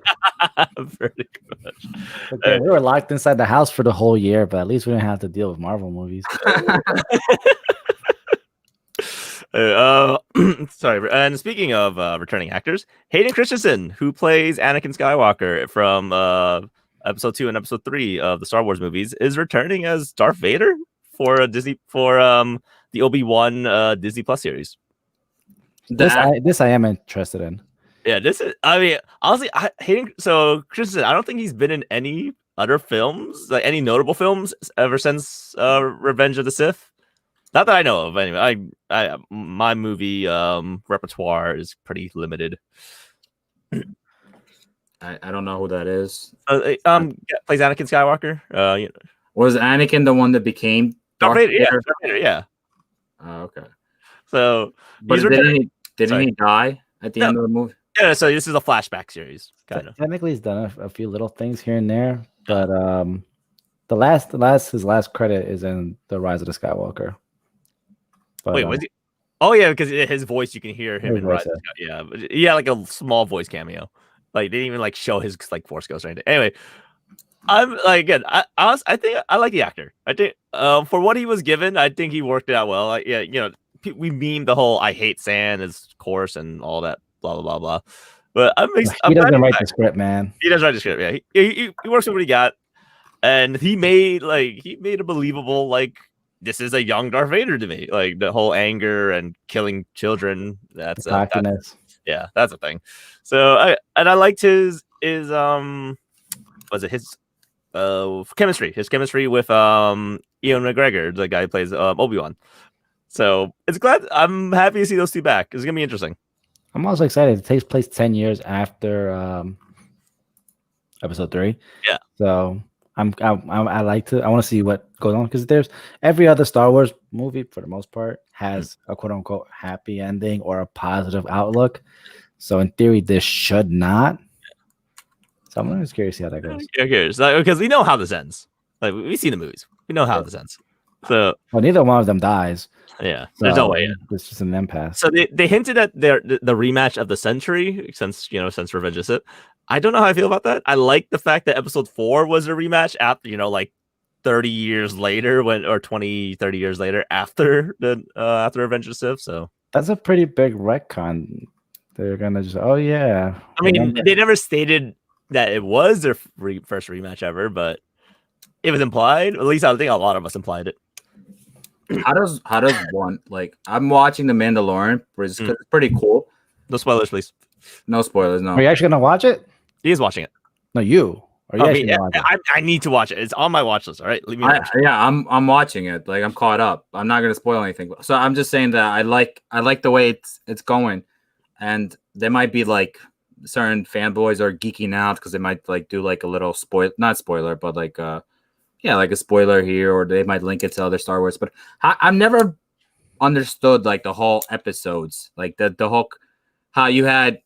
Pretty much. Okay, we were locked inside the house for the whole year, but at least we didn't have to deal with Marvel movies. Sorry. And speaking of returning actors, Hayden Christensen, who plays Anakin Skywalker from episode 2 and episode 3 of the Star Wars movies, is returning as Darth Vader for the Obi-Wan Disney Plus series. This I am interested in. Yeah, this is. I mean, honestly, Christensen, I don't think he's been in any other films, like any notable films, ever since Revenge of the Sith. Not that I know of. Anyway, my movie repertoire is pretty limited. I don't know who that is. Plays Anakin Skywalker. Was Anakin the one that became Darth Vader? Yeah. Oh, okay. So, but didn't he die at the end of the movie? Yeah. So this is a flashback series, kind of. Technically, he's done a few little things here and there, but his last credit is in The Rise of the Skywalker. But, wait, was he? Oh yeah, because his voice, you can hear him in Rise. Yeah, yeah, like a small voice cameo. Like they didn't even like show his like Force Ghost or anything. Anyway, I'm like again, I think I like the actor. I think for what he was given, I think he worked it out well. Like, yeah, we meme the whole "I hate sand" as course and all that blah blah blah blah. But he doesn't write the script, man. He does write the script. Yeah, he works with what he got, and he made a believable like. This is a young Darth Vader to me. Like the whole anger and killing children. That's a thing. So I liked his chemistry. His chemistry with Ian McGregor, the guy who plays Obi-Wan. So I'm happy to see those two back. It's gonna be interesting. I'm also excited. It takes place 10 years after episode 3. Yeah. So I want to see what goes on because there's every other Star Wars movie for the most part has a quote unquote happy ending or a positive outlook. So in theory, this should not. So I'm just curious to see how that goes. Yeah, curious because we know how this ends. Like we see the movies, we know how this ends. So neither one of them dies. Yeah, there's no way. It's just an impasse. So they hinted at the rematch of the century since Revenge of the Sith. I don't know how I feel about that. I like the fact that episode 4 was a rematch after, like 30 years later 30 years later after after Revenge of the Sith. So that's a pretty big retcon. They're gonna just, oh yeah. I mean, they never stated that it was their first rematch ever, but it was implied. At least I think a lot of us implied it. How does one like? I'm watching The Mandalorian, which is pretty cool. No spoilers, please. No spoilers. No. Are you actually gonna watch it? He is watching it. No, you. Are you actually gonna watch it? I need to watch it. It's on my watch list. All right, leave me. I'm watching it. Like I'm caught up. I'm not gonna spoil anything. So I'm just saying that I like the way it's going, and there might be like certain fanboys are geeking out because they might like do like a little not spoiler, but like like a spoiler here, or they might link it to other Star Wars. But I've never understood like the whole episodes, like the whole how you had,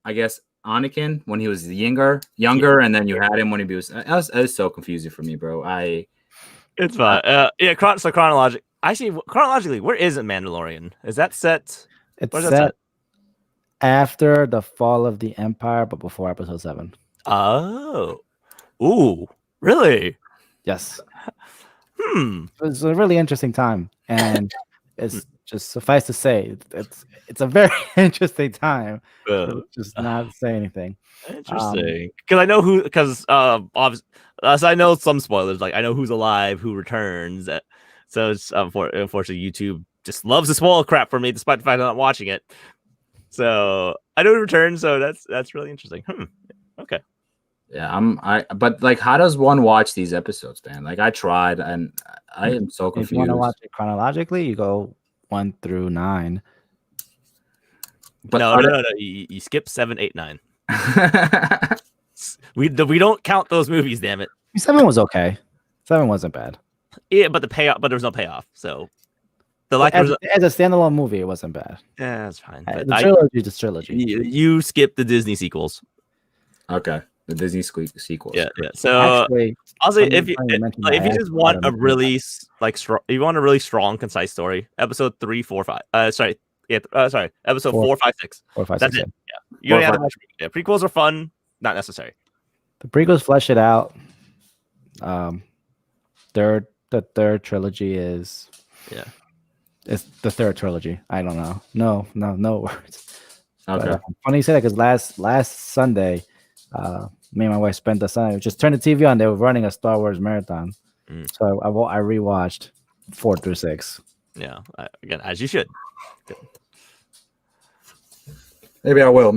I guess, Anakin when he was younger, and then you had him when he was. It was so confusing for me, bro. It's fine. So chronologically, where is it Mandalorian? Is that set? It's Where's that set after the fall of the Empire, but before Episode 7. Oh, ooh, really? Yes. Hmm. It was a really interesting time, and it's just suffice to say, it's a very interesting time. Just not say anything. Interesting, because I know who. Because obviously, so I know some spoilers. Like I know who's alive, who returns. So it's unfortunately YouTube just loves to spoil crap for me, despite the fact I'm not watching it. So I know who returns. So that's really interesting. Okay. Yeah, but like, how does one watch these episodes, man? Like, I tried, and I am so confused. If you want to watch it chronologically, you go 1 through 9. But no. You skip 7, 8, 9. We don't count those movies. Damn it. 7 was okay. 7 wasn't bad. Yeah, but there was no payoff. So as a standalone movie, it wasn't bad. Yeah, that's fine. But the trilogy. You skip the Disney sequels. Okay. The Disney sequels. Yeah. So actually, I'll say if you just want a really really strong, concise story, episode 3, 4, 5. Episode 4, 5, 6. 4, 5, That's 6, it. Yeah. You don't have to watch. Yeah, prequels are fun, not necessary. The prequels flesh it out. The third trilogy is it's the third trilogy. I don't know. No words. Okay. But, funny you say that because last Sunday, me and my wife spent the Sunday. Just turned the TV on. They were running a Star Wars marathon, so I rewatched 4 through 6. Yeah, again, as you should. Maybe I will.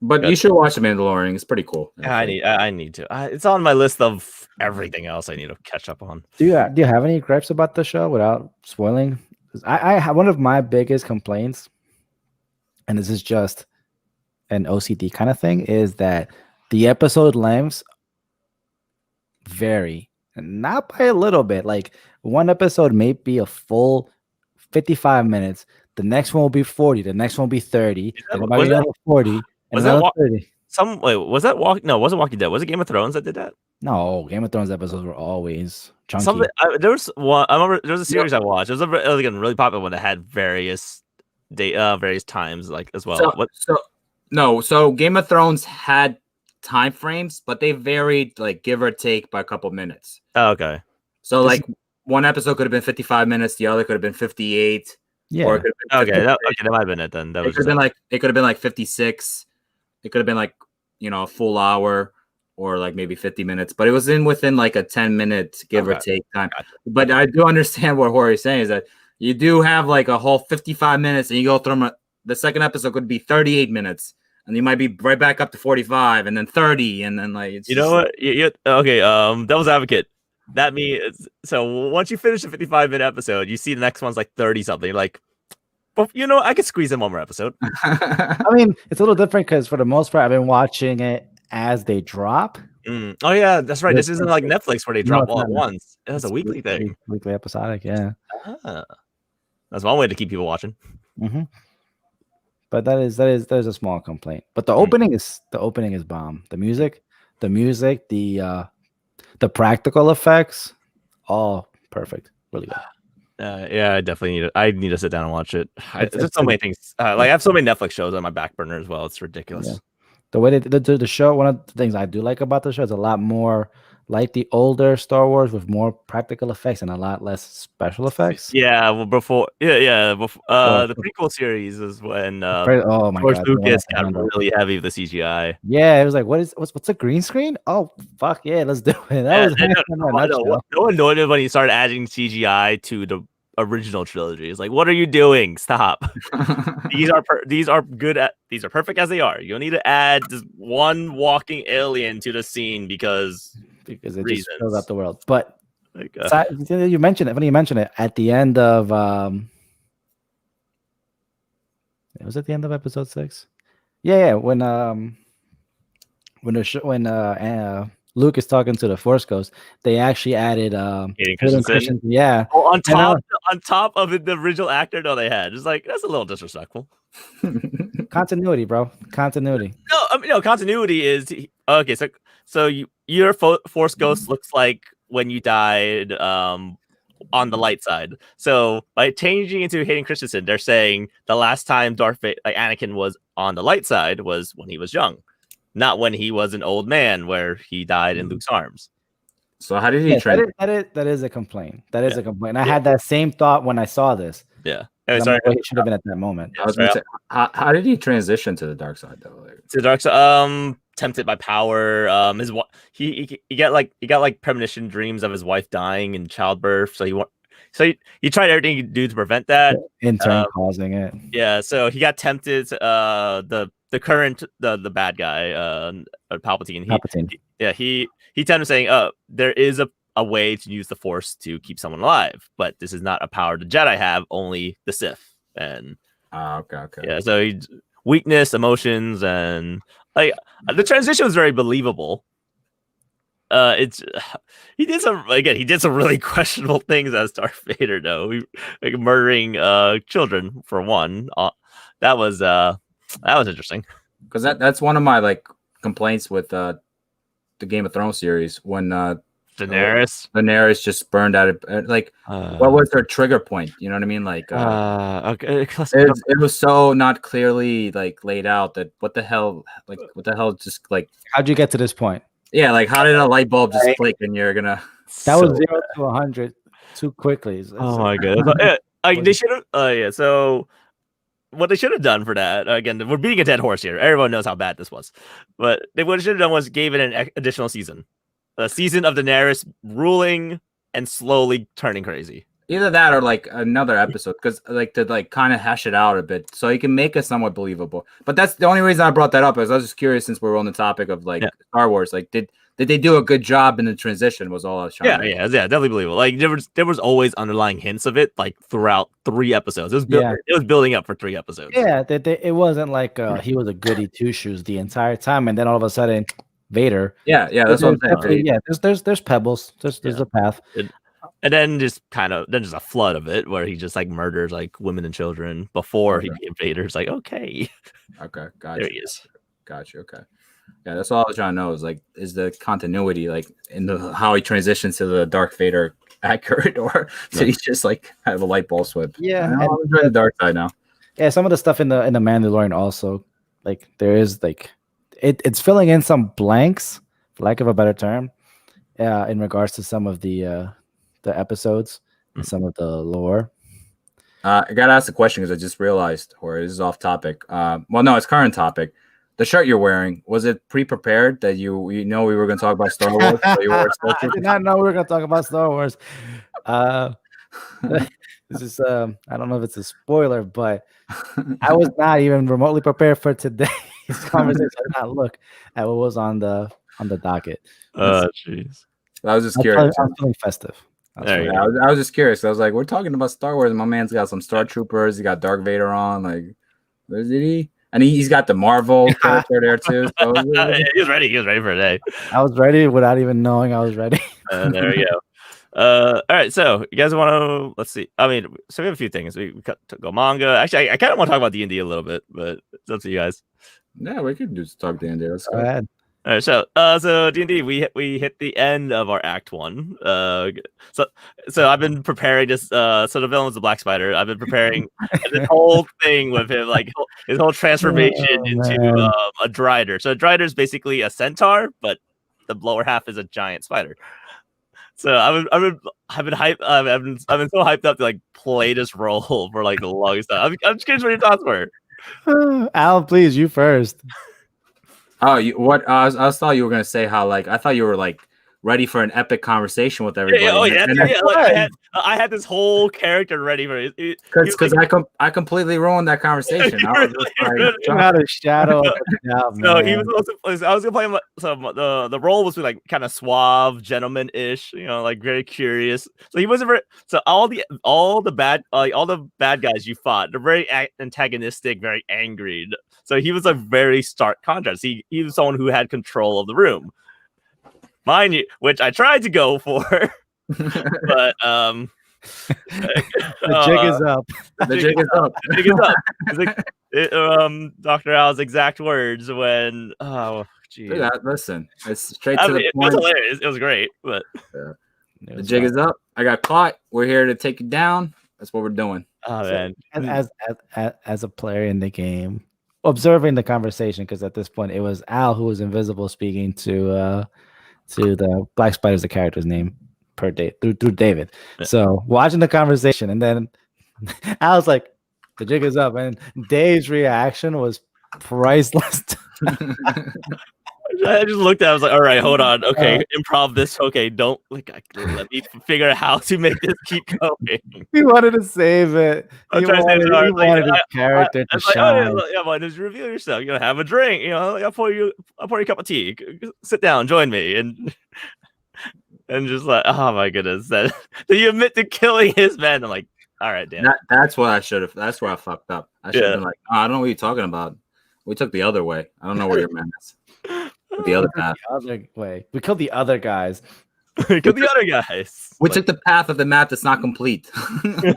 But you should watch The Mandalorian. It's pretty cool. I need to. It's on my list of everything else I need to catch up on. Do you have any gripes about the show without spoiling? I have one of my biggest complaints, and this is just an OCD kind of thing, is that the episode lengths vary, not by a little bit. Like one episode may be a full 55 minutes. The next one will be 40. The next one will be 30. Then it might be another 40. Was that 30. Was that No, it wasn't Walking Dead. Was it Game of Thrones that did that? No, Game of Thrones episodes were always chunky. There was one. I remember there was a series I watched. It was a really popular one that had various times like as well. So Game of Thrones had time frames, but they varied like give or take by a couple minutes. Oh, okay. So like one episode could have been 55 minutes, the other could have been 58. Yeah. Or it could have been that might have been it then. It could have been like 56. It could have been like, a full hour or like maybe 50 minutes, but it was within like a 10-minute give or take time. Gotcha. But I do understand what Jorge is saying is that you do have like a whole 55 minutes and you go through the second episode could be 38 minutes and you might be right back up to 45 and then 30 and then like it's okay, devil's advocate. That means so once you finish the 55-minute episode, you see the next one's like 30 something. You're like, well, I could squeeze in one more episode. I mean, it's a little different because for the most part, I've been watching it as they drop. Oh yeah, that's right. This isn't like Netflix where they drop all at once. It's a weekly thing. Weekly episodic, yeah. That's one way to keep people watching. Mm-hmm. But that is a small complaint. But the opening is bomb. The music, the practical effects, all perfect. Really good. Yeah, I definitely need to sit down and watch it. There's so many things. I have so many Netflix shows on my back burner as well. It's ridiculous. Yeah. The way the show, one of the things I do like about the show is a lot more like the older Star Wars with more practical effects and a lot less special effects. Yeah, well, the prequel series is when George Lucas got really heavy with the CGI. Yeah, it was like, what's a green screen? Oh fuck yeah, let's do it. No one knew it when he started adding CGI to the original trilogy. It's like, what are you doing? Stop. These are perfect as they are. You don't need to add just one walking alien to the scene because it just fills up the world. But you mentioned it. When you mentioned it at the end of Was it the end of episode 6? Yeah. When Luke is talking to the Force Ghost, they actually added Hayden Hayden Christensen. Christensen. Yeah. Oh, on And I top of the original actor, no, they had. It's like that's a little disrespectful. continuity, bro. Continuity. No, I mean, no, continuity is okay. So your Force Ghost looks like when you died on the light side. So by changing into Hayden Christensen, they're saying the last time Anakin was on the light side was when he was young, not when he was an old man where he died in Luke's arms. So how did he train? That is a complaint. That is a complaint. I had that same thought when I saw this. Yeah. Anyway, sorry, he should have been at that moment. I was gonna say, how did he transition to the dark side though? Like, to the dark side, tempted by power. He got like premonition dreams of his wife dying in childbirth. So he tried everything he could do to prevent that. In turn, causing it. Yeah. So he got tempted. The bad guy, Palpatine. He tempted saying, there is a way to use the Force to keep someone alive, but this is not a power the Jedi have, only the Sith. And okay. Yeah, so weakness, emotions, and like the transition was very believable. He did some really questionable things as Darth Vader, though. Like murdering children for one. That was interesting. Because that's one of my like complaints with the Game of Thrones series when Daenerys just burned out of like what was her trigger point? You know what I mean? Like okay, it was so not clearly like laid out that what the hell just like how'd you get to this point? Yeah, like how did a light bulb just click and you're gonna that was 0 to 100 too quickly. Oh my god. They should have so what they should have done for that, again, we're beating a dead horse here. Everyone knows how bad this was. But what they should have done was gave it an additional season. A season of Daenerys ruling and slowly turning crazy. Either that or like another episode, because like to like kind of hash it out a bit so you can make it somewhat believable. But that's the only reason I brought that up is I was just curious since we're on the topic of like Star Wars. Like did they do a good job in the transition was all I was trying to yeah, definitely believable. Like there was always underlying hints of it like throughout 3 episodes. It was building up for 3 episodes. Yeah, it wasn't like he was a goody two shoes the entire time and then all of a sudden Vader. Yeah, that's what I'm saying. Yeah, there's pebbles. There's a path. And then just a flood of it where he just like murders like women and children before he became Vader. It's like, okay, gotcha. There he is. Gotcha. Okay. Yeah, that's all I was trying to know is like, is the continuity like in how he transitions to the Darth Vader accurate, or did he just like have a light bulb switch? Yeah, I'm enjoying the dark side now. Yeah, some of the stuff in the Mandalorian also, like there is like it's filling in some blanks, for lack of a better term, in regards to some of the episodes and some of the lore. I gotta ask the question because I just realized, or this is off topic. Well, no, it's current topic. The shirt you're wearing, was it pre-prepared that you know we were going to talk about Star Wars? So I did not know we were going to talk about Star Wars. This is I don't know if it's a spoiler, but I was not even remotely prepared for today's conversation. I did not look at what was on the docket. Oh, jeez. I was just curious. I was feeling festive. I was just curious. I was like, we're talking about Star Wars, and my man's got some Star Troopers. He got Darth Vader on. Like, where's he? And he's got the Marvel character there too. So he was ready. He was ready for today. I was ready without even knowing I was ready. There we go. All right. So you guys want to? Let's see. I mean, so we have a few things. We got to go manga. Actually, I kind of want to talk about D&D a little bit, but it's up to you guys. Yeah, we could just talk D&D. Let's go ahead. All right, so D&D, we hit the end of our Act 1. So I've been preparing this. So the villain was the Black Spider. I've been preparing this whole thing with him, like his whole transformation into a Drider. So a Drider is basically a centaur, but the lower half is a giant spider. So I've been hyped. I've been so hyped up to like play this role for like the longest time. I'm just curious what your thoughts were. Al, please, you first. Oh, what? I thought you were gonna say how like I thought you were like ready for an epic conversation with everybody. I had this whole character ready for it. Because I completely ruined that conversation. I was just like, not a shadow of a doubt, man. So he was also, I was gonna play him. So the role was like kind of suave, gentleman-ish, like very curious. So he wasn't very. So all the bad guys you fought, they're very antagonistic, very angry. So he was a very stark contrast. He was someone who had control of the room, mind you, which I tried to go for, but the jig is up. The jig is up. The jig is up. Dr. Al's exact words when geez. Listen, it's straight to the point. It was hilarious. It was great, but the jig is up. I got caught. We're here to take you down. That's what we're doing. Oh man! As a player in the game, observing the conversation, because at this point it was Al who was invisible speaking to the Black Spider's the character's name per day through David. Yeah. So watching the conversation, and then Al's like, "The jig is up," and Dave's reaction was priceless. I just looked at it, I was like, all right, hold on. Okay, improv this. Okay, don't let me figure out how to make this keep going. He wanted to save it. He wanted his character to shine. Why don't you reveal yourself? Have a drink. I'll pour you a cup of tea. Sit down, join me, and just like, oh my goodness, that you admit to killing his men. I'm like, all right, damn. That's what I should have. That's where I fucked up. I should have been like, I don't know what you're talking about. We took the other way. I don't know where your man is. The other path. The other way. We killed the other guys. We killed the other guys. We took the path of the map that's not complete. There's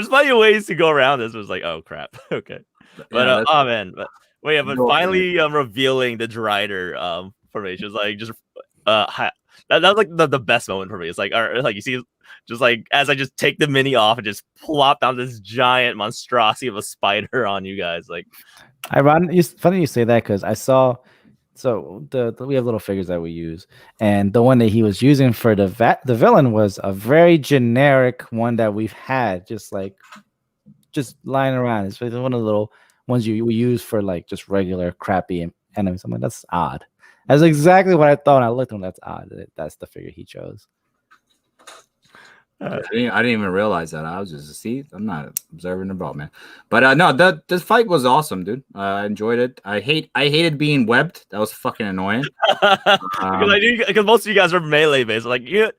plenty of ways to go around this. It was like, oh crap. Okay. But oh man. But finally revealing the Drider formation is like just that was like the best moment for me. It's like, all right, like you see, just like as I just take the mini off and just plop down this giant monstrosity of a spider on you guys. Like, it's funny you say that, because I saw, so we have little figures that we use, and the one that he was using for the villain was a very generic one that we've had just lying around. It's one of the little ones we use for like just regular crappy enemies. I'm like, that's odd. That's exactly what I thought. I looked at him. That's odd. That's the figure he chose. I didn't even realize that. I was just I'm not observing about, man. But no, the fight was awesome, dude. I enjoyed it. I hated being webbed. That was fucking annoying. Because most of you guys are melee based. Like so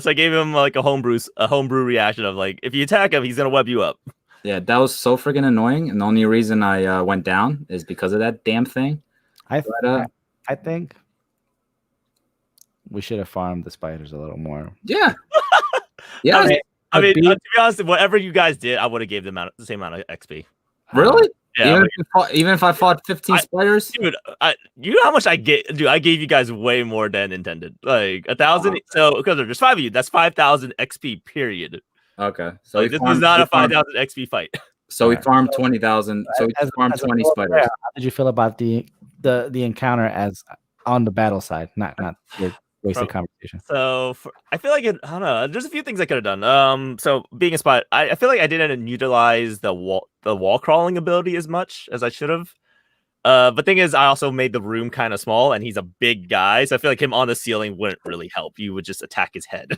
I gave him like a homebrew reaction of like, if you attack him, he's gonna web you up. Yeah, that was so freaking annoying. And the only reason I went down is because of that damn thing. I think we should have farmed the spiders a little more. Yeah. Yeah. I mean, to be honest, whatever you guys did, I would have gave them the same amount of XP. Really? Yeah. Even if I fought 15 spiders? Dude, you know how much I get? Dude, I gave you guys way more than intended. Like 1,000. So, because there's 5 of you, that's 5,000 XP, period. Okay. So like, this is not a 5,000 XP fight. So we farmed 20,000. So we farmed 20 spiders. How did you feel about the encounter as on the battle side, not your wasted conversation? So I feel like I don't know. There's a few things I could have done. So being a spot, I feel like I didn't utilize the wall crawling ability as much as I should have. But thing is, I also made the room kind of small, and he's a big guy, so I feel like him on the ceiling wouldn't really help. You would just attack his head.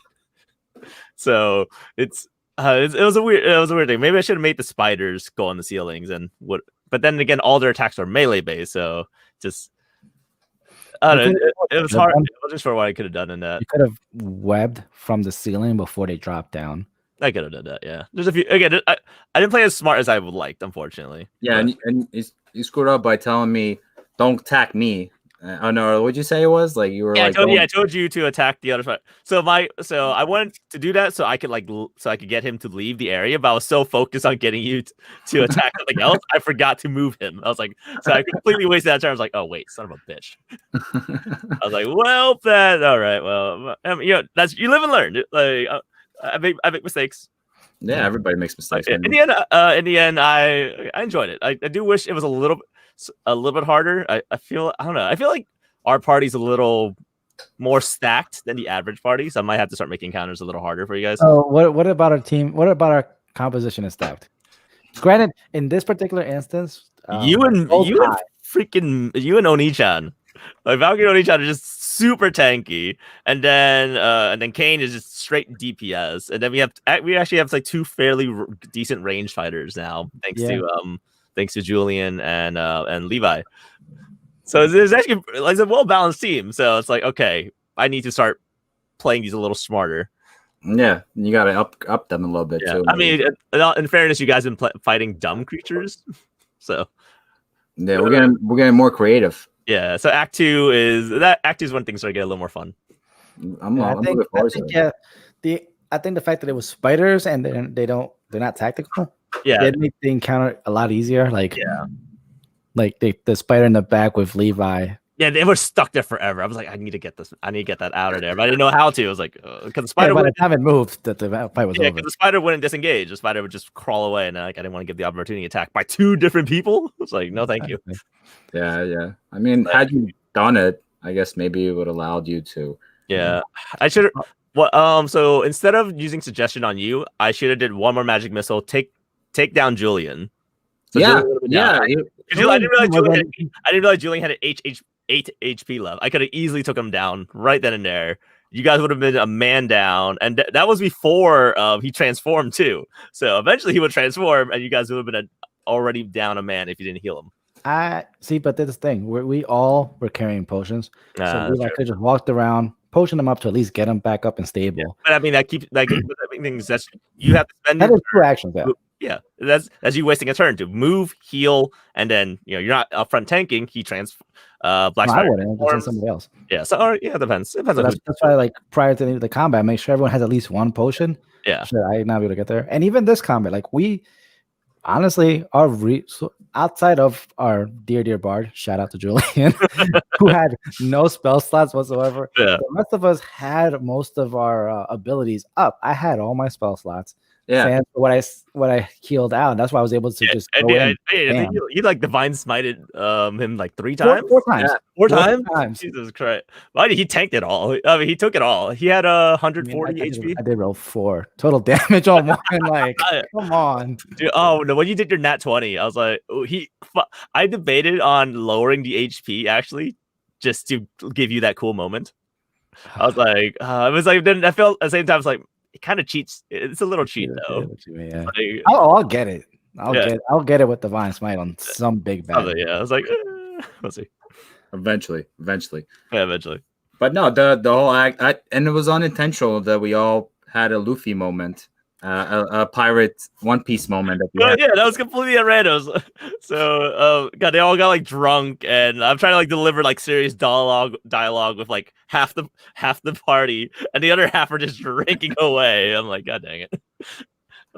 So it was a weird thing. Maybe I should have made the spiders go on the ceilings but then again, all their attacks are melee based, so just I don't know. It was hard. It was just for what I could have done in that. You could have webbed from the ceiling before they dropped down. I could have done that. Yeah. There's a few. Again, I didn't play as smart as I would like, unfortunately. Yeah, and you screwed up by telling me don't attack me. Oh no! What'd you say it was? Like you were I told you to attack the other side. So I wanted to do that so I could get him to leave the area, but I was so focused on getting you to attack something else, I forgot to move him. I was like, so I completely wasted that turn. I was like, oh wait, son of a bitch. I was like, well, all right, well, that's you live and learn. Like I make mistakes. Yeah, everybody makes mistakes. In the end, I enjoyed it. I do wish it was a little bit harder. I feel like our party's a little more stacked than the average party, so I might have to start making encounters a little harder for you guys. Oh, what about our team? What about our composition is stacked? Granted, in this particular instance, you and Oni-chan. Like Valkyrie and Oni-chan are just super tanky, and then Kane is just straight DPS, and then we actually have like two fairly decent range fighters now, thanks to Julian and Levi. So it's actually like a well balanced team. So it's like, okay, I need to start playing these a little smarter. Yeah, you gotta up them a little bit too. I mean, in fairness, you guys have been fighting dumb creatures, so yeah, we're getting more creative. Yeah, so Act 2 is when things start to get a little more fun. I'm looking forward to it. I think the fact that it was spiders and they're not tactical. Yeah, it made the encounter a lot easier. Like the spider in the back with Levi. Yeah, they were stuck there forever. I was like, I need to get that out of there, but I didn't know how to. I was like, because the spider. By the time it moved, that the fight was over. Yeah, because the spider wouldn't disengage. The spider would just crawl away, and I didn't want to give the opportunity attack by two different people. It's like, no, thank you. Yeah. I mean, had you done it, I guess maybe it would have allowed you to. Yeah, I should. So instead of using suggestion on you, I should have did one more magic missile. Take down Julian. So I didn't realize Julian had an 8 HP left. I could have easily took him down right then and there. You guys would have been a man down, and that was before he transformed too. So eventually he would transform, and you guys would have been already down a man if you didn't heal him. I see, but that's the thing. We all were carrying potions, so we could just walked around, potion them up to at least get them back up and stable. Yeah. But I mean, that keeps things. That's you have to spend. That is two actions. Yeah, that's you wasting a turn to move, heal, and then you're not up front tanking. He Black Spider. I wouldn't. It's somebody else. Yeah, so it depends. That's why, like prior to the combat, make sure everyone has at least one potion. Yeah, so I not be able to get there. And even this combat, like we honestly so outside of our dear bard, shout out to Julian, who had no spell slots whatsoever. Yeah. The rest of us had most of our abilities up. I had all my spell slots. Yeah, what I healed out. That's why I was able to just go in. I think you like divine smited him like 3 times. Four times. Yeah. Four times. Jesus Christ! Why did he tank it all? I mean, he took it all. He had 140 HP. I did roll 4 total damage on one. Like, come on, dude. Oh no! When you did your nat 20, I was like, I debated on lowering the HP actually, just to give you that cool moment. I was like, it was like. Then I felt at the same time, I was like. It kind of cheats. It's a little cheat though. Yeah. Like, I'll get it. I'll get it with Divine Smite on some big bad. Yeah, I was like, let's see. Eventually. Yeah, eventually. But no, the whole act, and it was unintentional that we all had a Luffy moment, a pirate One Piece moment. Yeah, that was completely at random. So, God, they all got like drunk, and I'm trying to like deliver like serious dialogue with like half the party, and the other half are just drinking away. I'm like, God dang it.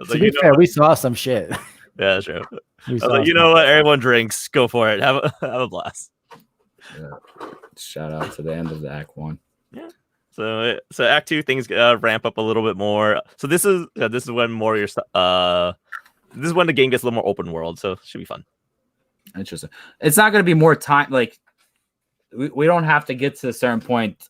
To be fair, we saw some shit. Yeah, that's true. I was like, you know what? Everyone drinks. Go for it. Have a blast. Yeah. Shout out to the end of the Act 1. Yeah. So Act 2 things ramp up a little bit more. So this is when more your this is when the game gets a little more open world. So it should be fun. Interesting. It's not going to be more time. Like we don't have to get to a certain point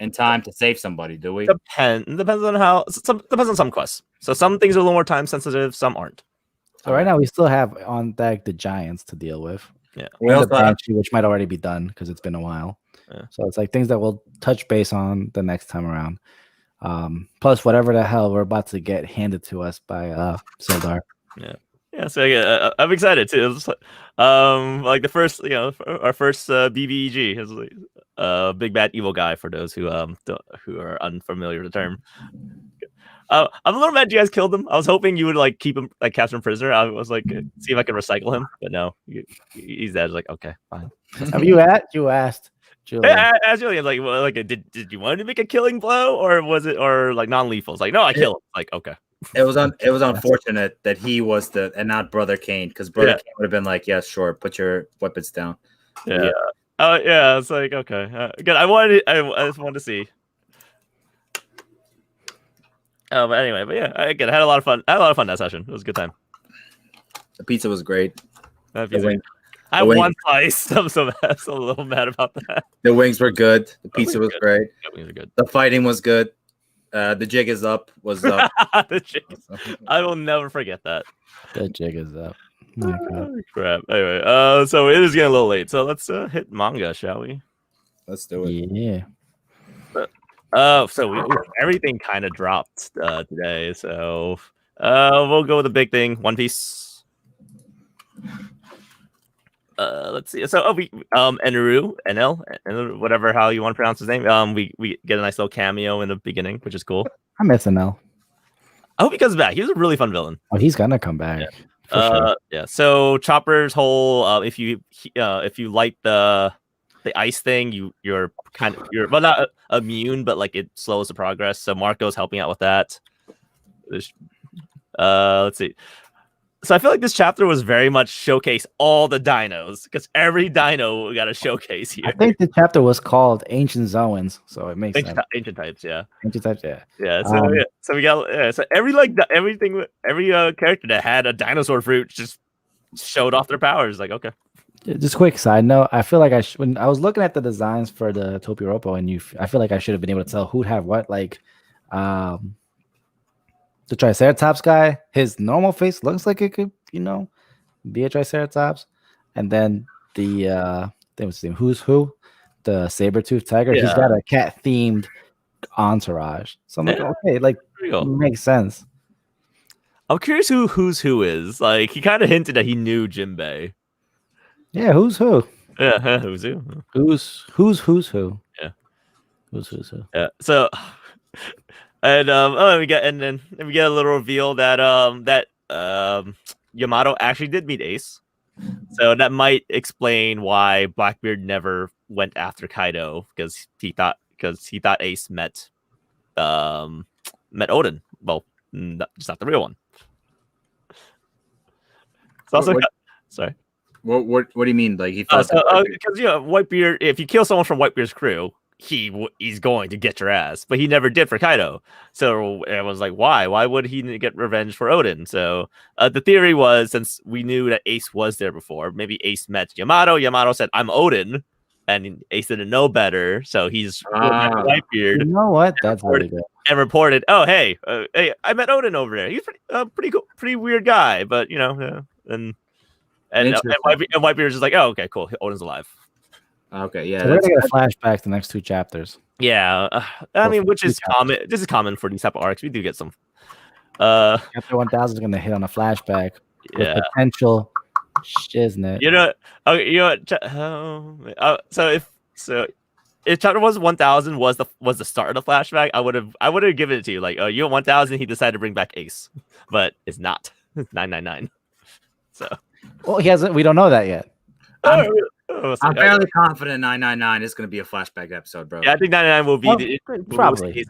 in time to save somebody, do we? Depends on some quests. So some things are a little more time sensitive, some aren't. So right now we still have on deck the giants to deal with. Yeah, we also have which might already be done because it's been a while. Yeah. So it's like things that we'll touch base on the next time around. Plus whatever the hell we're about to get handed to us by Sildar. Yeah. So I'm excited too. It's like the first, our first BBEG is big bad evil guy for those who are unfamiliar with the term. I'm a little mad you guys killed him. I was hoping you would like keep him, like capture him prisoner. I was like, see if I could recycle him, but no, he's dead. I was like, okay, fine. Have you asked Julian? Yeah, I asked Julian, like, did you want to make a killing blow, or was it, or like non-lethal? It's like, no, I kill him. Like, okay. It was unfortunate that he was and not Brother Kane, because Brother Kane would have been like, yeah, sure, put your weapons down. Yeah. Yeah. It's like, okay. Again, I just wanted to see. But anyway, I had a lot of fun. That session. It was a good time. The pizza was great. I had one slice. I'm so a little mad about that. The wings were good. The pizza was great. The wings were good. The fighting was good. The jig is up. Was up. The jig. I will never forget that. The jig is up. My God. Oh, crap. Anyway, so it is getting a little late. So let's hit manga, shall we? Let's do it. Yeah. Everything kind of dropped today. So we'll go with the big thing, One Piece. Let's see. So we Enru, NL, whatever how you want to pronounce his name. We get a nice little cameo in the beginning, which is cool. I'm SNL. I hope he comes back. He was a really fun villain. Oh, he's gonna come back. Yeah. For sure. Yeah. So Chopper's whole if you light the ice thing, you're well, not immune, but like it slows the progress. So Marco's helping out with that. Let's see. So I feel like this chapter was very much showcase all the dinos because every dino got a showcase here. I think the chapter was called Ancient Zoans, so it makes sense. Ancient types, yeah. Ancient types, yeah. Yeah. So we got so every character that had a dinosaur fruit just showed off their powers. Like, okay. Just quick side note, I feel like when I was looking at the designs for the Topiropo, and I feel like I should have been able to tell who'd have what. Like, the Triceratops guy, his normal face looks like it could, be a Triceratops, and then the what's his name? Who's who? The saber-toothed tiger. Yeah. He's got a cat-themed entourage. So I'm like, okay, like makes sense. I'm curious who's who is. Like, he kind of hinted that he knew Jinbei. Yeah, who's who? Yeah, who's who? Who's who? Yeah, who's who? Yeah. So, and we get a little reveal that Yamato actually did meet Ace. So that might explain why Blackbeard never went after Kaido because he thought Ace met Odin. Well, just not the real one. It's also sorry. What do you mean? Like he thought because Whitebeard. If you kill someone from Whitebeard's crew, he's going to get your ass, but he never did for Kaido. So it was like, why? Why would he get revenge for Odin? So the theory was, since we knew that Ace was there before, maybe Ace met Yamato. Yamato said, "I'm Odin," and Ace didn't know better, so he's Whitebeard. You know what? That's really good. And reported, "Oh, hey, I met Odin over there. He's pretty cool, pretty weird guy, but and Whitebeard's just like, oh, okay, cool. Odin's alive." Okay, yeah. So we're gonna get a flashback the next two chapters. Yeah, I mean, which is common. This is common for these type of arcs. We do get some. Chapter 1000 is gonna hit on a flashback with potential shiznit. If chapter 1000 was the start of the flashback, I would have given it to you. Like, 1000, he decided to bring back Ace, but it's not. It's 999. So, well, he hasn't. We don't know that yet. I'm fairly confident 999 is going to be a flashback episode, bro. Yeah, I think 999 will be probably.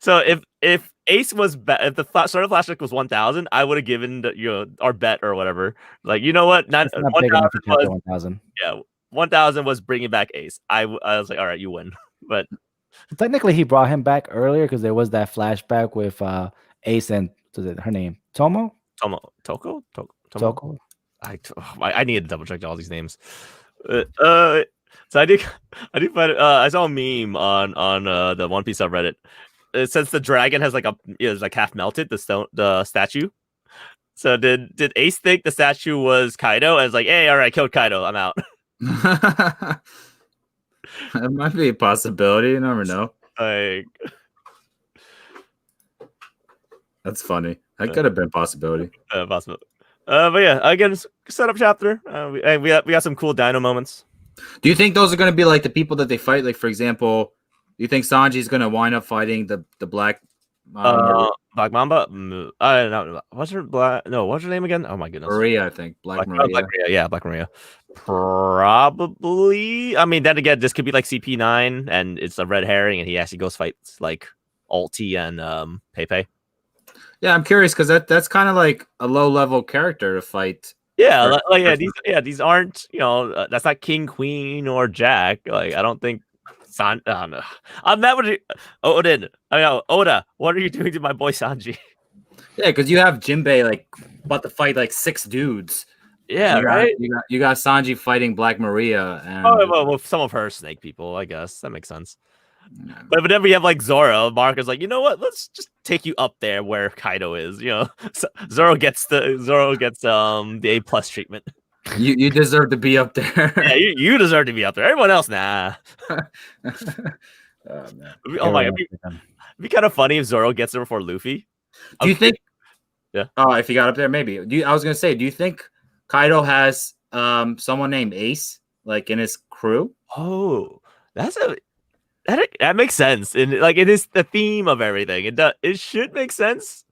So if Ace was if the start of flashback was 1000, I would have given our bet or whatever. Like, you know what? 1000. Yeah, 1000 was bringing back Ace. I was like, all right, you win. But technically, he brought him back earlier because there was that flashback with Ace and her name Toko. I need to double check all these names. So I did find I saw a meme on the One Piece subreddit. Since the dragon has is half melted, the statue. So did Ace think the statue was Kaido? And it's like, hey, all right, killed Kaido, I'm out. It might be a possibility. You never know. Like, that's funny. That could have been a possibility. Possible. But yeah, again, setup chapter. We got some cool dino moments. Do you think those are going to be like the people that they fight? Like, for example, do you think Sanji's going to wind up fighting the black Black Mamba? I don't know. What's her black? No, what's her name again? Oh my goodness, Maria. I think Black Maria. Black Maria. Yeah, Black Maria. Probably. I mean, then again, this could be like CP9, and it's a red herring, and he actually goes fights like Alti and Pepe. Yeah, I'm curious because that's kind of like a low level character to fight. Yeah, these aren't that's not King, Queen, or Jack. Like, I don't think I'm mad with you, Odin. Oda. What are you doing to my boy Sanji? Yeah, because you have Jinbei like about to fight like 6 dudes. Yeah, right. You got Sanji fighting Black Maria, and well, some of her snake people. I guess that makes sense. But whenever you have like Zoro, Mark is like, you know what? Let's just take you up there where Kaido is. So Zoro gets the A+ treatment. You deserve to be up there. Yeah, you deserve to be up there. Everyone else, nah. Oh man. Oh my, it'd be kind of funny if Zoro gets there before Luffy. Do you think? Yeah. Oh, if he got up there, maybe. I was gonna say, do you think Kaido has someone named Ace like in his crew? Oh, that makes sense. And like it is the theme of everything. It should make sense.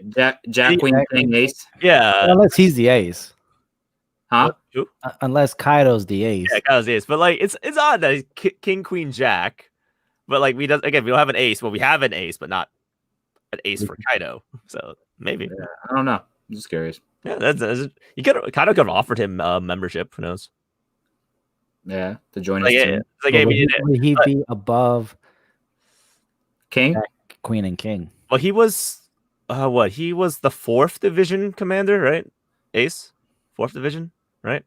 Jack Queen King Ace. Yeah. Unless he's the ace. Huh? Who? Unless Kaido's the ace. Yeah, Kaido's the ace. But like it's odd that he's King Queen Jack. But like we don't have an ace. Well, we have an ace, but not an ace for Kaido. So maybe. Yeah, I don't know. I'm just curious. Yeah, Kaido could have offered him membership. Who knows? Yeah, to join Like, his team. like, would he be above King? Jack, Queen, and King? well, he was what? He was the 4th division commander, right? Ace, 4th division, right?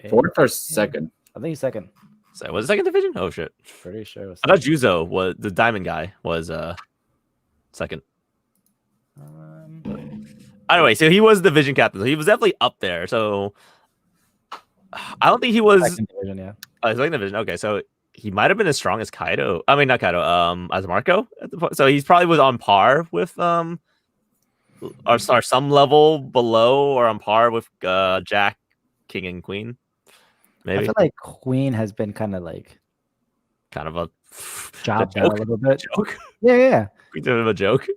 Fourth or second? I think he's second. So was it 2nd division? Oh shit! Pretty sure. It was I thought Juzo was the diamond guy was second. Anyway, so he was division captain. So he was definitely up there. So I don't think he was second division, yeah. second division. Okay, so he might have been as strong as Kaido. I mean, not Kaido. As Marco at the point. So he's probably was on par with or some level below or on par with Jack, King, and Queen. Maybe. I feel like Queen has been kind of like kind of a job a little bit. Joke. Yeah. Queen's a bit of a joke.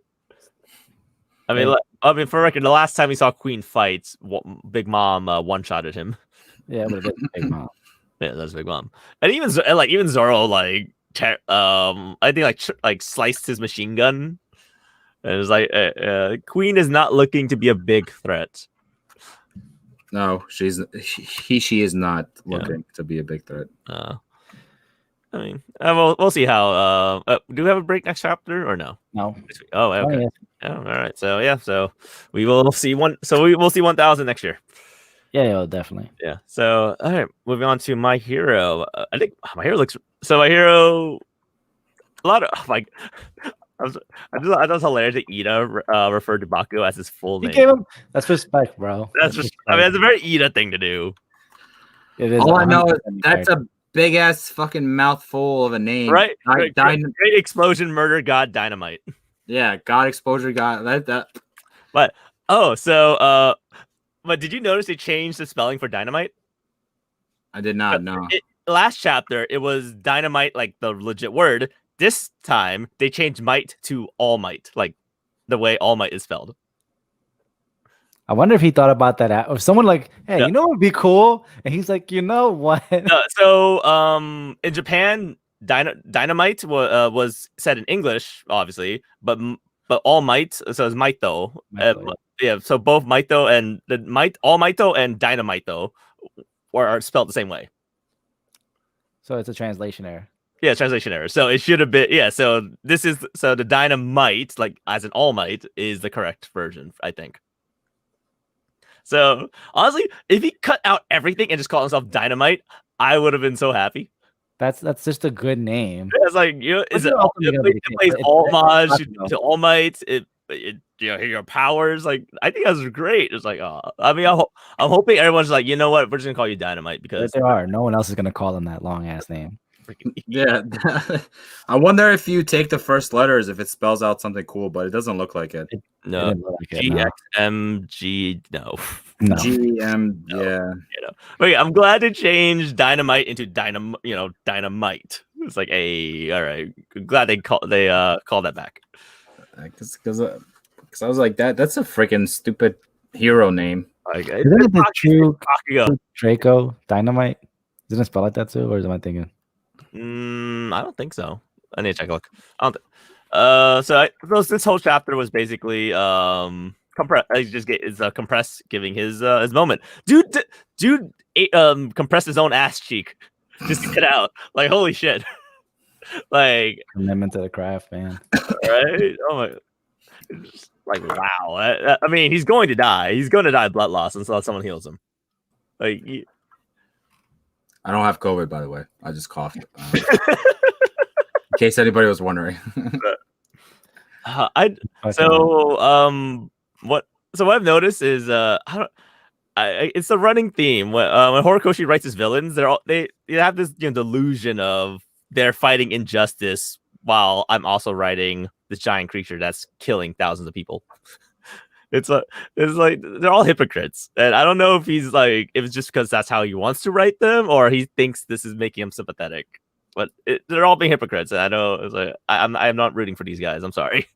I mean, for record, the last time we saw Queen fight, Big Mom one-shotted him. Yeah, but Big Mom. Yeah, that's Big Mom. And even Zoro, I think like sliced his machine gun. And it was like Queen is not looking to be a big threat. No, she is not looking to be a big threat. I mean, we'll see how. Do we have a break next chapter or no? No. Oh, okay. Oh, yeah. Oh, all right. So yeah, so we will see one. So we will see 1,000 next year. Yeah, definitely. Yeah. So all right, moving on to My Hero. I think My Hero looks. So My Hero, a lot of like. I thought it was hilarious that Ida referred to Baku as his full name. You gave him. That's respect, bro. That's just. I mean, that's a very Ida thing to do. It is. All I know is that's a big ass fucking mouthful of a name, right? Great explosion, murder, god, dynamite. Yeah, god, exposure, god. That. But but did you notice they changed the spelling for dynamite? I did not know. Last chapter, it was dynamite, like the legit word. This time, they changed might to all might, like the way all might is spelled. I wonder if he thought about that. Or someone like, hey, you know what would be cool? And he's like, you know what? So in Japan, dynamite was said in English, obviously, but all might, so it's might though. Yeah, so both might though and all might though and dynamite though are spelled the same way. So it's a translation error. Yeah, translation error. So it should have been so the dynamite, like as an all might, is the correct version, I think. So honestly, if he cut out everything and just called himself Dynamite, I would have been so happy. That's just a good name. It's like it plays homage to All Might. It your powers. Like I think that was great. It's like I mean I'm hoping everyone's like, you know what, we're just gonna call you Dynamite because there are no one else is gonna call him that long ass name. Yeah, I wonder if you take the first letters if it spells out something cool, but it doesn't look like it. No, GXMG, no. GM, yeah. Wait, I'm glad to change Dynamite into Dynamite. It's like all right. Glad they called that back. Because I was like that's a freaking stupid hero name. Like, isn't it the true Draco Dynamite? Isn't it spelled like that too, or am I thinking? I don't think so. I need to take a look. So this whole chapter was basically compress. I just get is compress giving his moment. Dude, compressed his own ass cheek just to get out. Like holy shit. Like commitment to the craft, man. Right? Oh my. Like wow. I mean, he's going to die. He's going to die of blood loss until someone heals him. Like. I don't have COVID, by the way. I just coughed. case anybody was wondering. What I've noticed is it's a running theme when Horikoshi writes his villains. They have this delusion of they're fighting injustice while I'm also writing this giant creature that's killing thousands of people. It's like they're all hypocrites, and I don't know if he's like if it's just because that's how he wants to write them, or he thinks this is making him sympathetic. But they're all being hypocrites, and I know it's like I'm not rooting for these guys. I'm sorry.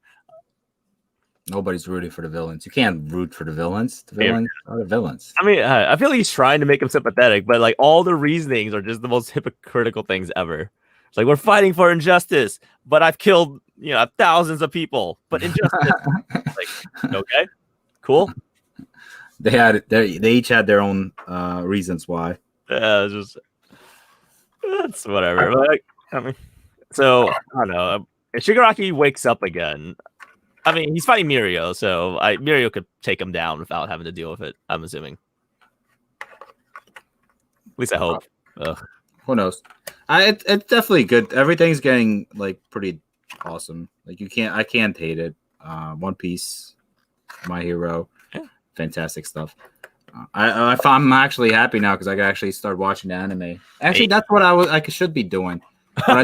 Nobody's rooting for the villains. You can't root for the villains. The villains are the villains. I mean, I feel like he's trying to make him sympathetic, but like all the reasonings are just the most hypocritical things ever. It's like we're fighting for injustice, but I've killed thousands of people. But injustice, like okay, cool. They each had their own reasons why. Yeah, that's whatever. Like, I mean, so I don't know. If Shigaraki wakes up again, I mean, he's fighting Mirio, so Mirio could take him down without having to deal with it. I'm assuming. At least I hope. Who knows? It's definitely good. Everything's getting like pretty awesome. Like I can't hate it. One Piece, My Hero, fantastic stuff. I'm actually happy now because I can actually start watching the anime. Actually, that's what I should be doing. When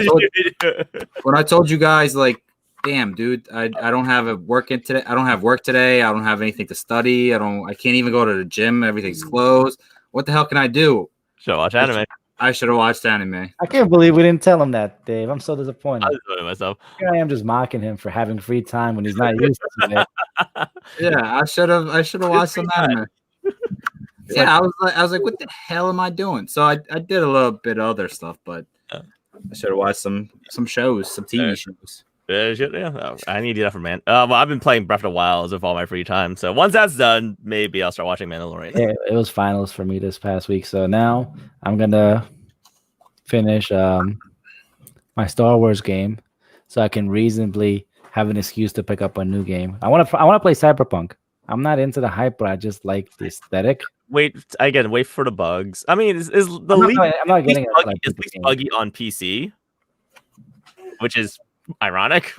I told you guys, like, damn, dude, I don't have work today. I don't have work today. I don't have anything to study. I can't even go to the gym. Everything's closed. What the hell can I do? Should watch anime. I should have watched anime. I can't believe we didn't tell him that, Dave. I'm so disappointed. I was doing myself. Here I am just mocking him for having free time when he's not used to it. Yeah, I should have watched some anime. Yeah, I was like, what the hell am I doing? So I did a little bit of other stuff, but I should have watched some shows, some TV shows. Yeah, I need to do that for man. Well, I've been playing Breath of the Wild with all my free time, so once that's done, maybe I'll start watching Mandalorian. Yeah, it was finals for me this past week, so now I'm gonna finish my Star Wars game, so I can reasonably have an excuse to pick up a new game. I want to play Cyberpunk. I'm not into the hype, but I just like the aesthetic. Wait for the bugs. I mean, is the I'm not getting it. It's least buggy on PC, which is ironic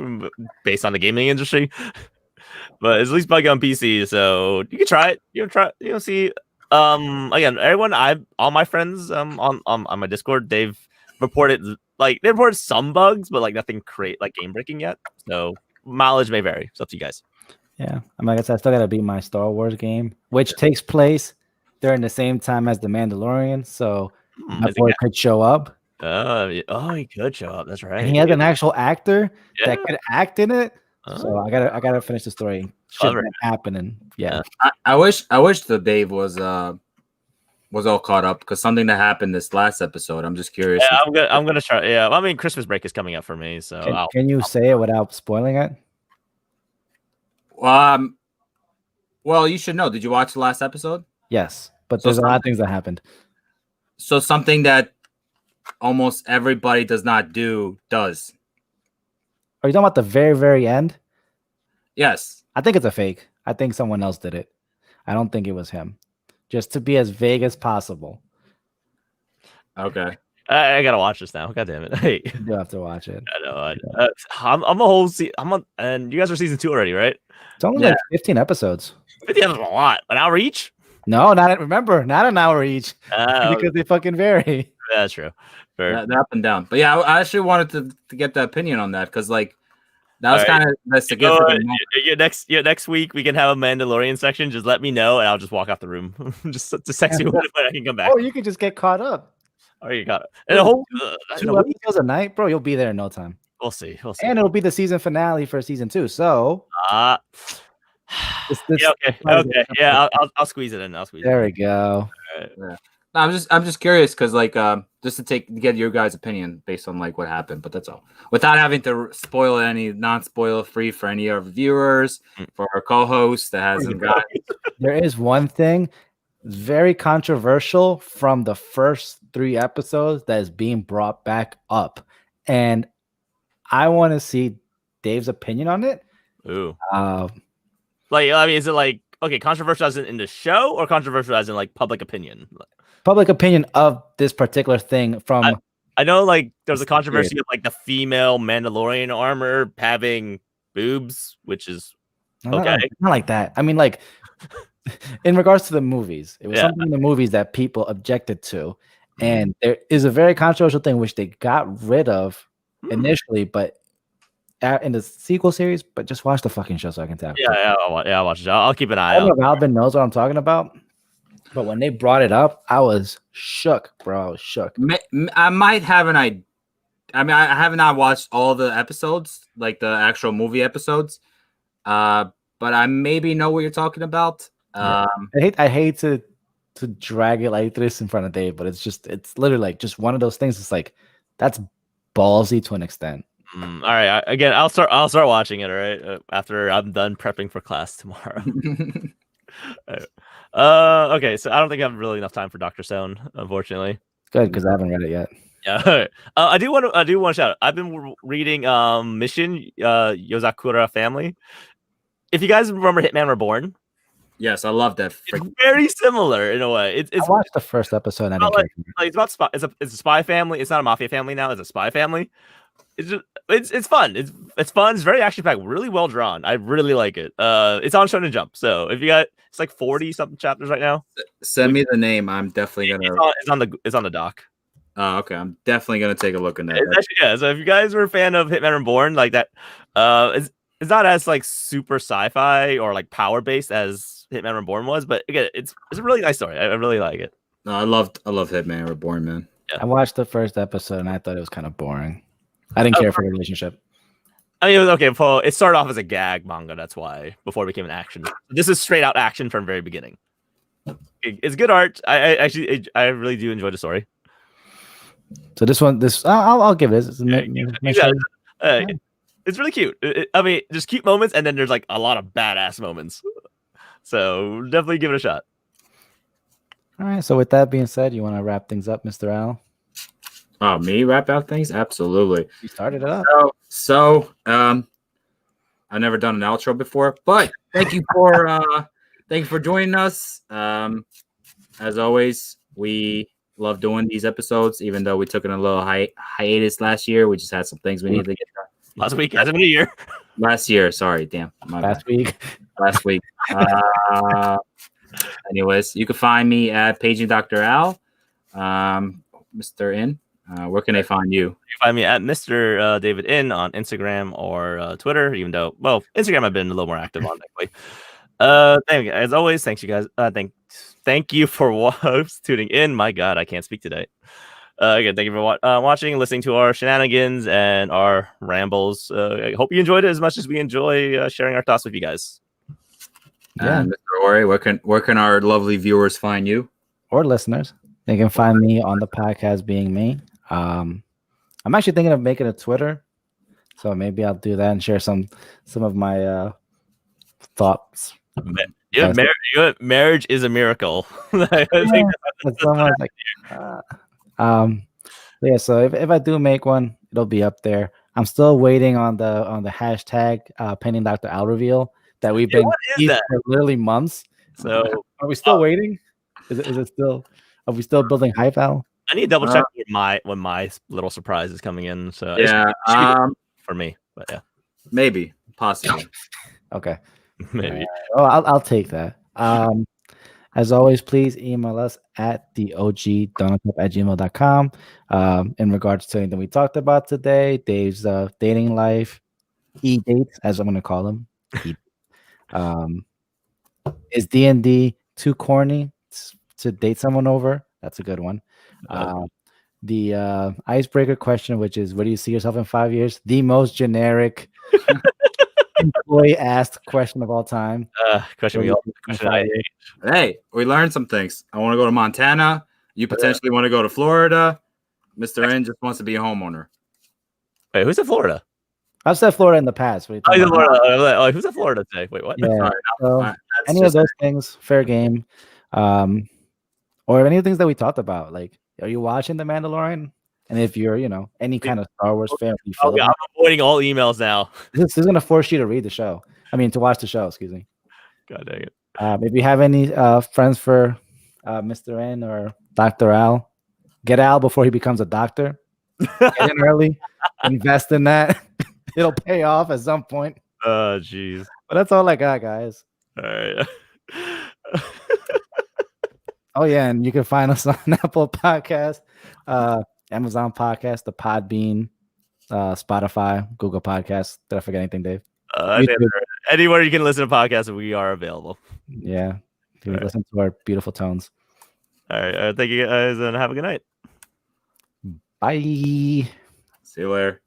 based on the gaming industry. But it's at least buggy on PC, so you can try it. See. Again, all my friends on my Discord, they've reported some bugs, but like nothing game breaking yet. So mileage may vary. It's up to you guys. Yeah, I guess I still gotta beat my Star Wars game, which takes place during the same time as the Mandalorian. So my boy could show up. He could show up. That's right. And he has an actual actor that could act in it. So I gotta finish the story. Shit happening. Yeah. I wish the Dave was all caught up because something that happened this last episode. I'm just curious. Yeah, I'm gonna try. Yeah, I mean, Christmas break is coming up for me, so can you say it without spoiling it? Well, you should know. Did you watch the last episode? Yes, but there's a lot of things that happened. So something that almost everybody does not do does. Are you talking about the very, very end? Yes. I think it's a fake. I think someone else did it. I don't think it was him. Just to be as vague as possible. Okay. I gotta watch this now. God damn it! Hey, you do have to watch it. I know. I'm a whole and you guys are season 2 already, right? It's only like 15 episodes. 15 episodes is a lot. An hour each? No, not an hour each. Because they fucking vary. That's true. They're up and down. But yeah, I actually wanted to get the opinion on that because that was kind of the significant. Next week we can have a Mandalorian section. Just let me know and I'll just walk out the room. just text me when I can come back. Oh, you can just get caught up. Oh, you got it. And a whole 2 episodes a night, bro. You'll be there in no time. We'll see. And it'll be the season finale for season 2. So. Okay. Yeah, I'll squeeze it in. There we go. Right. Yeah. I'm just curious because just to get your guys' opinion based on what happened, but that's all. Without having to spoil any, non-spoiler free for any of our viewers, for our co-host that hasn't got. There is one thing very controversial from the first 3 episodes that is being brought back up, and I want to see Dave's opinion on it. Ooh. Is it controversial as in the show or controversial as in public opinion? Public opinion of this particular thing from I know like there's a It's controversy weird. of like the female Mandalorian armor having boobs, which is okay. Not like that. I mean, like in regards to the movies, it was Yeah. something in the movies that people objected to, and there is a very controversial thing which they got rid of initially, but in the sequel series. But just watch the fucking show so I can tell. I'll watch it. I'll keep an eye I don't out. know if Alvin knows what I'm talking about, but when they brought it up, I was shook, bro. I was shook. I might have an idea. I mean, I have not watched all the episodes, like the actual movie episodes. But I maybe know what you're talking about. I hate to drag it like this in front of Dave, but it's literally like just one of those things. It's like that's ballsy to an extent. All right. Again, I'll start watching it. All right, after I'm done prepping for class tomorrow. Okay. So I don't think I have really enough time for Dr. Stone, unfortunately. Good, because I haven't read it yet. Yeah. I do want to shout out. I've been reading Mission Yozakura Family. If you guys remember Hitman Reborn, Yes, I love that. it's very similar in a way. It's I watched the first episode. And I didn't like, care. like it's about spy. It's a spy family. It's not a mafia family now. It's a spy family. It's just it's fun. It's fun. It's very action packed. Really well drawn. I really like it. It's on Shonen Jump. So if you got, it's like 40 something chapters right now. Send me the name. I'm definitely gonna. It's on the dock. Oh, okay. I'm definitely gonna take a look at that. It's actually, yeah. So if you guys were a fan of Hitman Reborn, like that, it's not as like super sci-fi or like power based as Hitman Reborn was, but again, it's a really nice story. I really like it. No, I love Hitman Reborn, man. Yeah. I watched the first episode and I thought it was kind of boring. I didn't care for the relationship. I mean, it was okay. Paul, it started off as a gag manga. That's why before it became an action. This is straight out action from the very beginning. It's good art. I really do enjoy the story. So I'll give it. It's really cute. I mean, there's cute moments, and then there's like a lot of badass moments. So definitely give it a shot. All right. So with that being said, you want to wrap things up, Mr. Al? Oh, me wrap out things? Absolutely. You started it up. So I've never done an outro before, but thank you for joining us. As always, we love doing these episodes, even though we took in a little hiatus last year. We just had some things we needed to get done. Last week, hasn't been a year. Last year, sorry, damn. Last week. Anyways, you can find me at Paging Dr. Al. Mr. In. Where can they find you? You can find me at Mr. David In on Instagram or Twitter, even though, well, Instagram I've been a little more active on lately. As always, thanks you guys. Thank you for tuning in. My God, I can't speak today. Again, thank you for watching and listening to our shenanigans and our rambles. I hope you enjoyed it as much as we enjoy sharing our thoughts with you guys. Yeah. Mr. Ori, where can our lovely viewers find you? Or listeners. They can find me on the podcast being me. I'm actually thinking of making a Twitter. So maybe I'll do that and share some of my thoughts. Marriage is a miracle. So if I do make one, it'll be up there. I'm still waiting on the hashtag pending Dr. Al reveal that we've been for literally months. So are we still waiting? Is it still? Are we still building hype, Al? I need to double check when my little surprise is coming in. So yeah, for me, but yeah, maybe, possibly. Okay, maybe. I'll take that. As always, please email us at theogdonutcup@gmail.com in regards to anything we talked about today. Dave's dating life, dates, as I'm going to call them. Is D&D too corny to date someone over? That's a good one. The icebreaker question, which is, where do you see yourself in 5 years? The most generic employee asked question of all time. Question I hate. Hey, we learned some things. I want to go to Montana. You potentially want to go to Florida. Mr. N just wants to be a homeowner. Wait, who's in Florida? I've said Florida in the past. He's in Florida. Who's in Florida today? Wait, what? Yeah. Any of those things, fair game. Or any of the things that we talked about. Like, are you watching The Mandalorian? And if you're, any kind of Star Wars fan, I'm avoiding all emails now. This is going to force you to read the show. To watch the show, excuse me. God dang it. If you have any friends for Mr. N or Dr. Al, get Al before he becomes a doctor. Get in early, invest in that. It'll pay off at some point. Oh, jeez. But that's all I got, guys. All right. Oh yeah, and you can find us on Apple Podcast, Amazon Podcast, the Podbean, Spotify, Google Podcasts. Did I forget anything, Dave? Anywhere you can listen to podcasts, we are available. Yeah, you can listen to our beautiful tones. All right. Thank you guys, and have a good night. Bye. See you later.